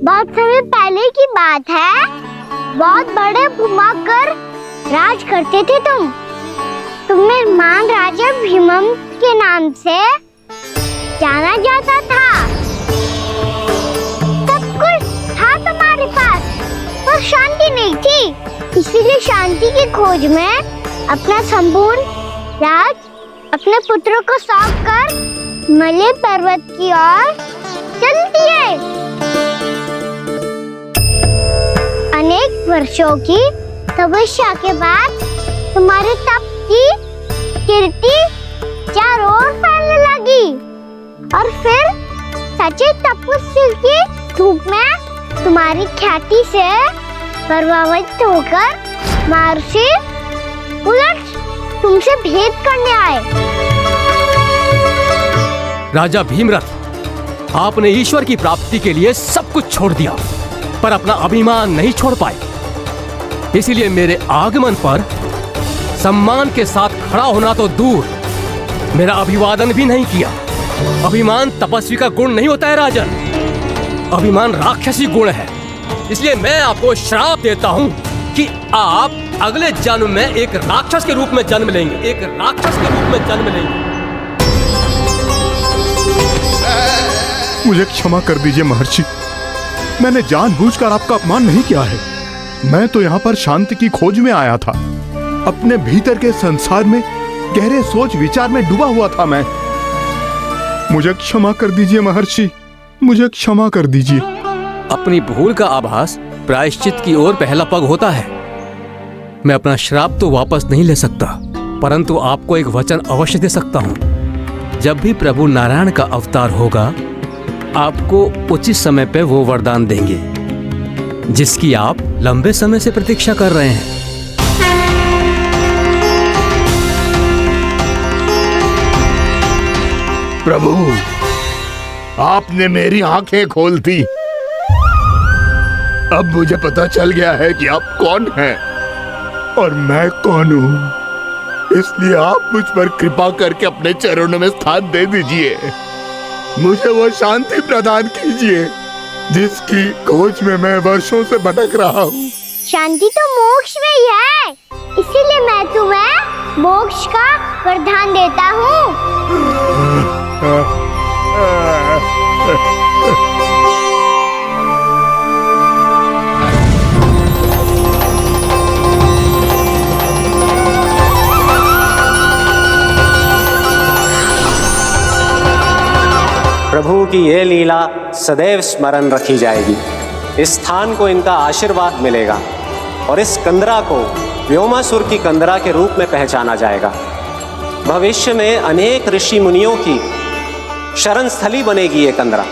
बहुत समय पहले की बात है, बहुत बड़े भूमाकर राज करते थे तुम्हें महान राजा भीमम के नाम से जाना जाता था। सब कुछ था तुम्हारे पास, पर शांति नहीं थी। इसीलिए शांति की खोज में अपना संपूर्ण राज अपने पुत्रों को सौंप कर हिमालय पर्वत की ओर चल दिए। अनेक वर्षों की तपस्या के बाद तुम्हारे तप की कीर्ति चारों ओर फैलने लगी और फिर सच्चे तपस्वी की धूप में तुम्हारी ख्याति से प्रभावित होकर महर्षि उलट तुमसे भेंट करने आए।
राजा भीमरथ, आपने ईश्वर की प्राप्ति के लिए सब कुछ छोड़ दिया, पर अपना अभिमान नहीं छोड़ पाए। इसीलिए मेरे आगमन पर सम्मान के साथ खड़ा होना तो दूर, मेरा अभिवादन भी नहीं किया। अभिमान तपस्वी का गुण नहीं होता है राजन, अभिमान राक्षसी गुण है। इसलिए मैं आपको श्राप देता हूँ कि आप अगले जन्म में एक राक्षस के रूप में जन्म लेंगे, एक राक्षस के रूप में जन्म लेंगे।
मुझे क्षमा कर दीजिए महर्षि, मैंने जानबूझकर आपका अपमान नहीं किया है। मैं तो यहाँ पर शांति की खोज में आया था। अपने भीतर के संसार में गहरे सोच विचार में डूबा हुआ था मैं। मुझे क्षमा कर दीजिए महर्षि, मुझे क्षमा कर दीजिए।
अपनी भूल का आभास प्रायश्चित की ओर पहला पग होता है। मैं अपना श्राप तो वापस नहीं ले सकता, परंतु आपको एक वचन अवश्य दे सकता हूँ। जब भी प्रभु नारायण का अवतार होगा, आपको उचित समय पे वो वरदान देंगे जिसकी आप लंबे समय से प्रतीक्षा कर रहे हैं।
प्रभु, आपने मेरी आंखें खोल दी। अब मुझे पता चल गया है कि आप कौन हैं और मैं कौन हूँ। इसलिए आप मुझ पर कृपा करके अपने चरणों में स्थान दे दीजिए। मुझे वो शांति प्रदान कीजिए जिसकी खोज में मैं वर्षों से भटक रहा हूँ।
शांति तो मोक्ष में ही है, इसीलिए मैं तुम्हें मोक्ष का वरदान देता हूँ।
प्रभु की ये लीला सदैव स्मरण रखी जाएगी। इस स्थान को इनका आशीर्वाद मिलेगा और इस कंदरा को व्योमासुर की कंदरा के रूप में पहचाना जाएगा। भविष्य में अनेक ऋषि मुनियों की शरण स्थली बनेगी ये कंदरा।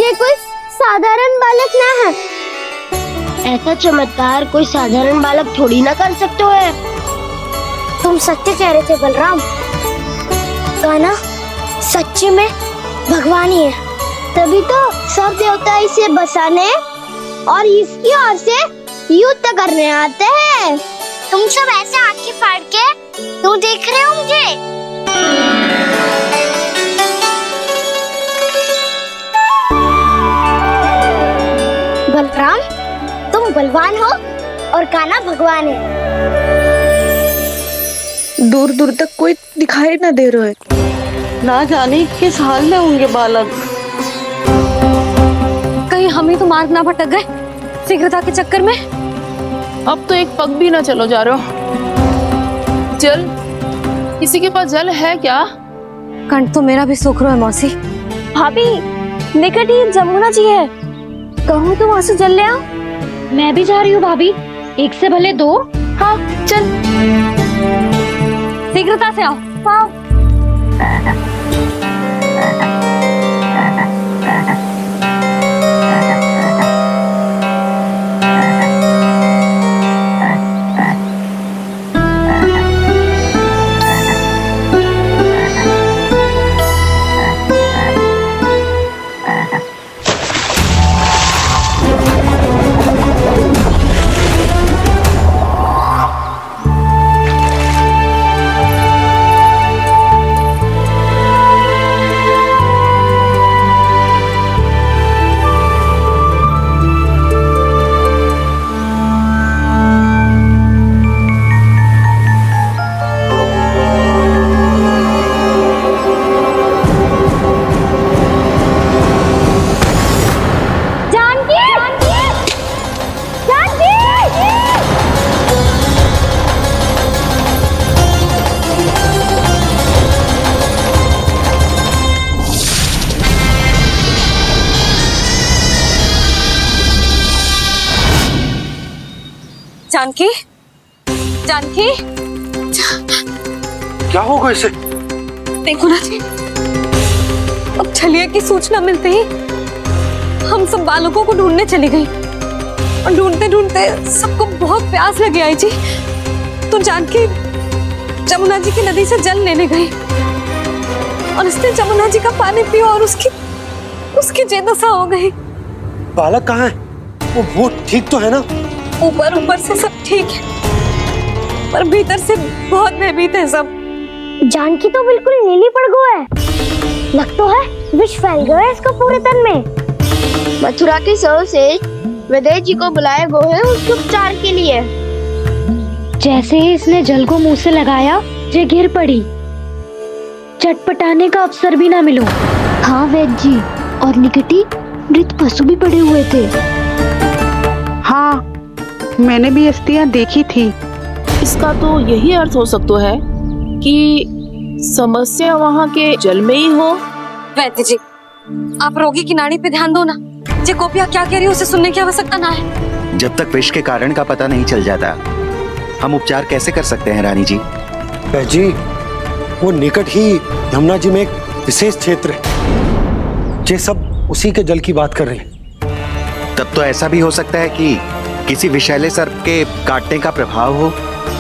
ये कोई साधारण बालक ना है। ऐसा चमत्कार कोई साधारण बालक थोड़ी ना कर सकते हो। तुम सत्य कह रहे थे बलराम, गाना सच्चे में भगवान ही है। तभी तो सब देवता इसे बसाने और इसकी ओर से युद्ध करने आते हैं। तुम सब ऐसे आंखें फाड़ के क्यों देख रहे हो मुझे? बलराम, तुम बलवान हो और कान्हा भगवान है।
दूर दूर तक कोई दिखाई न दे रहा है। ना जाने किस हाल में होंगे बालक।
कहीं हम ही तो मार्ग ना भटक गए शीघ्रता के चक्कर में।
अब तो एक पग भी ना चलो जा रहे हो। जल, किसी के पास जल है क्या?
कंठ तो मेरा भी सूख रहा है मौसी।
भाभी, निकट ही जमुना जी है, कहूँ तो वहाँ से जल ले आओ।
मैं भी जा रही हूँ भाभी, एक से भले दो।
हाँ चल,
शीघ्रता से आओ।
हाँ।
जानकी, जानकी,
क्या होगा इसे?
देखो ना जी, अब छलिया की सूचना मिलते ही हम सब बालकों को ढूंढने चली गई और ढूंढते ढूंढते सबको बहुत प्यास लगी आई जी। तो जानकी जमुना जी की नदी से जल लेने गई और उसने जमुना जी का पानी पिया और उसकी जेदशा हो गई।
बालक कहाँ है? वो ठीक तो है ना?
ऊपर से सब ठीक है पर भीतर से बहुत भयभीत है सब।
जानकी तो बिल्कुल नीली पड़ गई है। लग तो है विष फैल गया है इसका पूरे तन में। मथुरा के सर्वश्रेष्ठ विदेह जी को बुलाए गए हैं उसके उपचार के लिए।
जैसे ही इसने जल को मुंह से लगाया, ये गिर पड़ी। चटपटाने का अवसर भी ना मिलो।
हाँ वैद्य जी, और निकटी मृत पशु भी पड़े हुए थे।
हाँ, मैंने भी अस्थियां देखी थी।
इसका तो यही अर्थ हो सकता है कि समस्या वहाँ के जल में ही हो।
वैद्य जी, आप रोगी की नाड़ी पे ध्यान दो ना। जे गोपिया क्या कह रही है उसे सुनने की आवश्यकता ना है।
जब तक विष के कारण का पता नहीं चल जाता, हम उपचार कैसे कर सकते हैं रानी जी?
जी, वो निकट ही यमुना जी में एक विशेष क्षेत्र है। ये सब उसी के जल की बात कर रहे हैं।
तब तो ऐसा भी हो सकता है कि किसी विषैले सर्प के काटने का प्रभाव हो।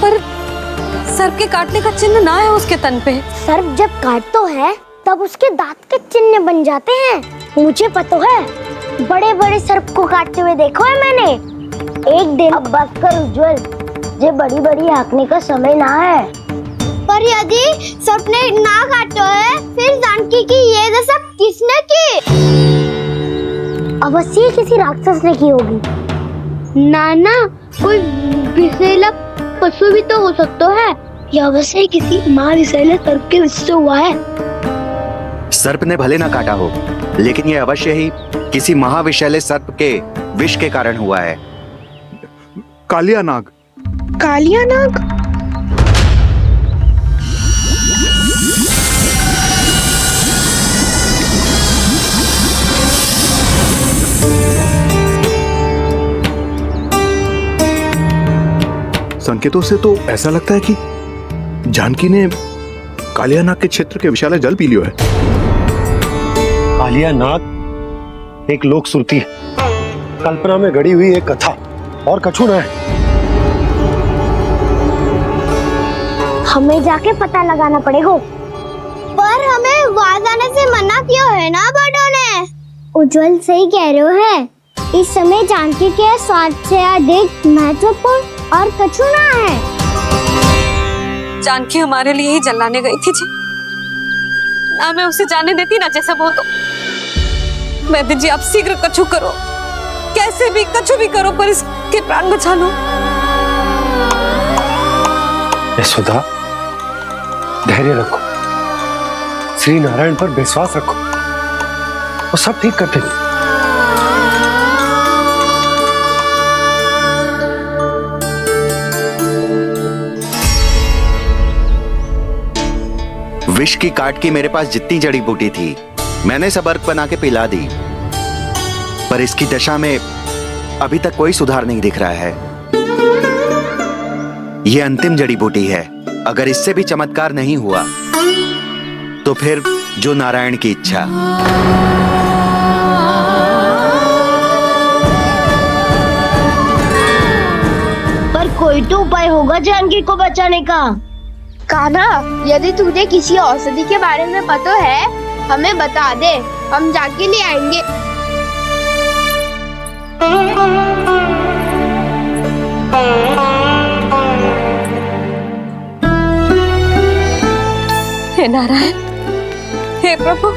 पर सर्प के काटने का चिन्ह ना है उसके तन पे।
सर्प जब काटता है तब उसके दांत के चिन्ह बन जाते हैं। मुझे पता है, बड़े बड़े सर्प को काटते हुए देखो है मैंने। एक दिन अब बस कर उज्जवल, ये बड़ी बड़ी हाँकने का समय ना है। पर यदि सर्प ने ना काटा है, फिर जानकी की ये दशा किसने की? अवश्य किसी राक्षस ने की होगी। नाना, कोई विषैला पशु भी तो हो सकता है। यह अवश्य किसी महाविषैले सर्प के विष से हुआ है।
सर्प ने भले ना काटा हो, लेकिन यह अवश्य ही किसी महाविषैले सर्प के विष के कारण हुआ है।
कालिया नाग।
कालिया नाग?
संकेतों से तो ऐसा लगता है कि जानकी ने कालिया नाग के क्षेत्र के विशाल जल पी लियो है।
कालिया नाग एक लोक श्रुति है, कल्पना में गढ़ी हुई एक कथा, और कछु न है।
हमें जाके पता लगाना पड़ेगा। पर हमें वहां जाने से मना किया है ना बड़ों ने। उज्जवल सही कह रहे हो है। इस समय जानकी के स्वाद से अधिक महत्वपूर्ण और कछु ना है।
जानकी हमारे लिए ही जलाने गई थी जी, ना मैं उसे जाने देती ना जैसा वो तो। वैद्य जी आप शीघ्र कछु करो, कैसे भी कछु भी करो पर इसके प्राण बचा लो।
यशोदा धैर्य रखो, श्री नारायण पर विश्वास रखो, वो सब ठीक कर देंगे।
विष की काट की मेरे पास जितनी जड़ी बूटी थी मैंने सब अर्क बना के पिला दी, पर इसकी दशा में अभी तक कोई सुधार नहीं दिख रहा है। यह अंतिम जड़ी बूटी है, अगर इससे भी चमत्कार नहीं हुआ तो फिर जो नारायण की इच्छा।
पर कोई तो उपाय होगा जानकी को बचाने का।
कान्हा, यदि तुझे किसी औषधि के बारे में पता है हमें बता दे, हम जाके ले आएंगे।
हे नारायण, हे प्रभु,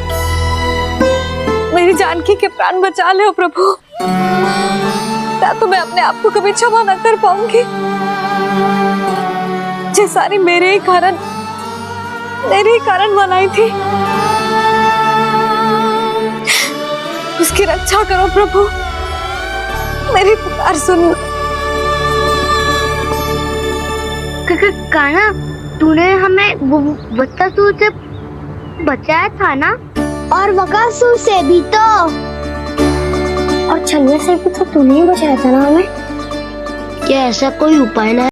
मेरी जानकी के प्राण बचा ले प्रभु। क्या तो मैं अपने आप को कभी क्षमा न कर पाऊंगी। ये सारी मेरे ही कारण बनाई थी। उसकी रक्षा करो प्रभु, मेरी पुकार सुनो।
कान्हा, तूने हमें बकासुर से बचाया था ना? और बकासुर से भी तो, और छलिया से भी तो तूने ही बचाया था ना हमें। क्या ऐसा कोई उपाय ना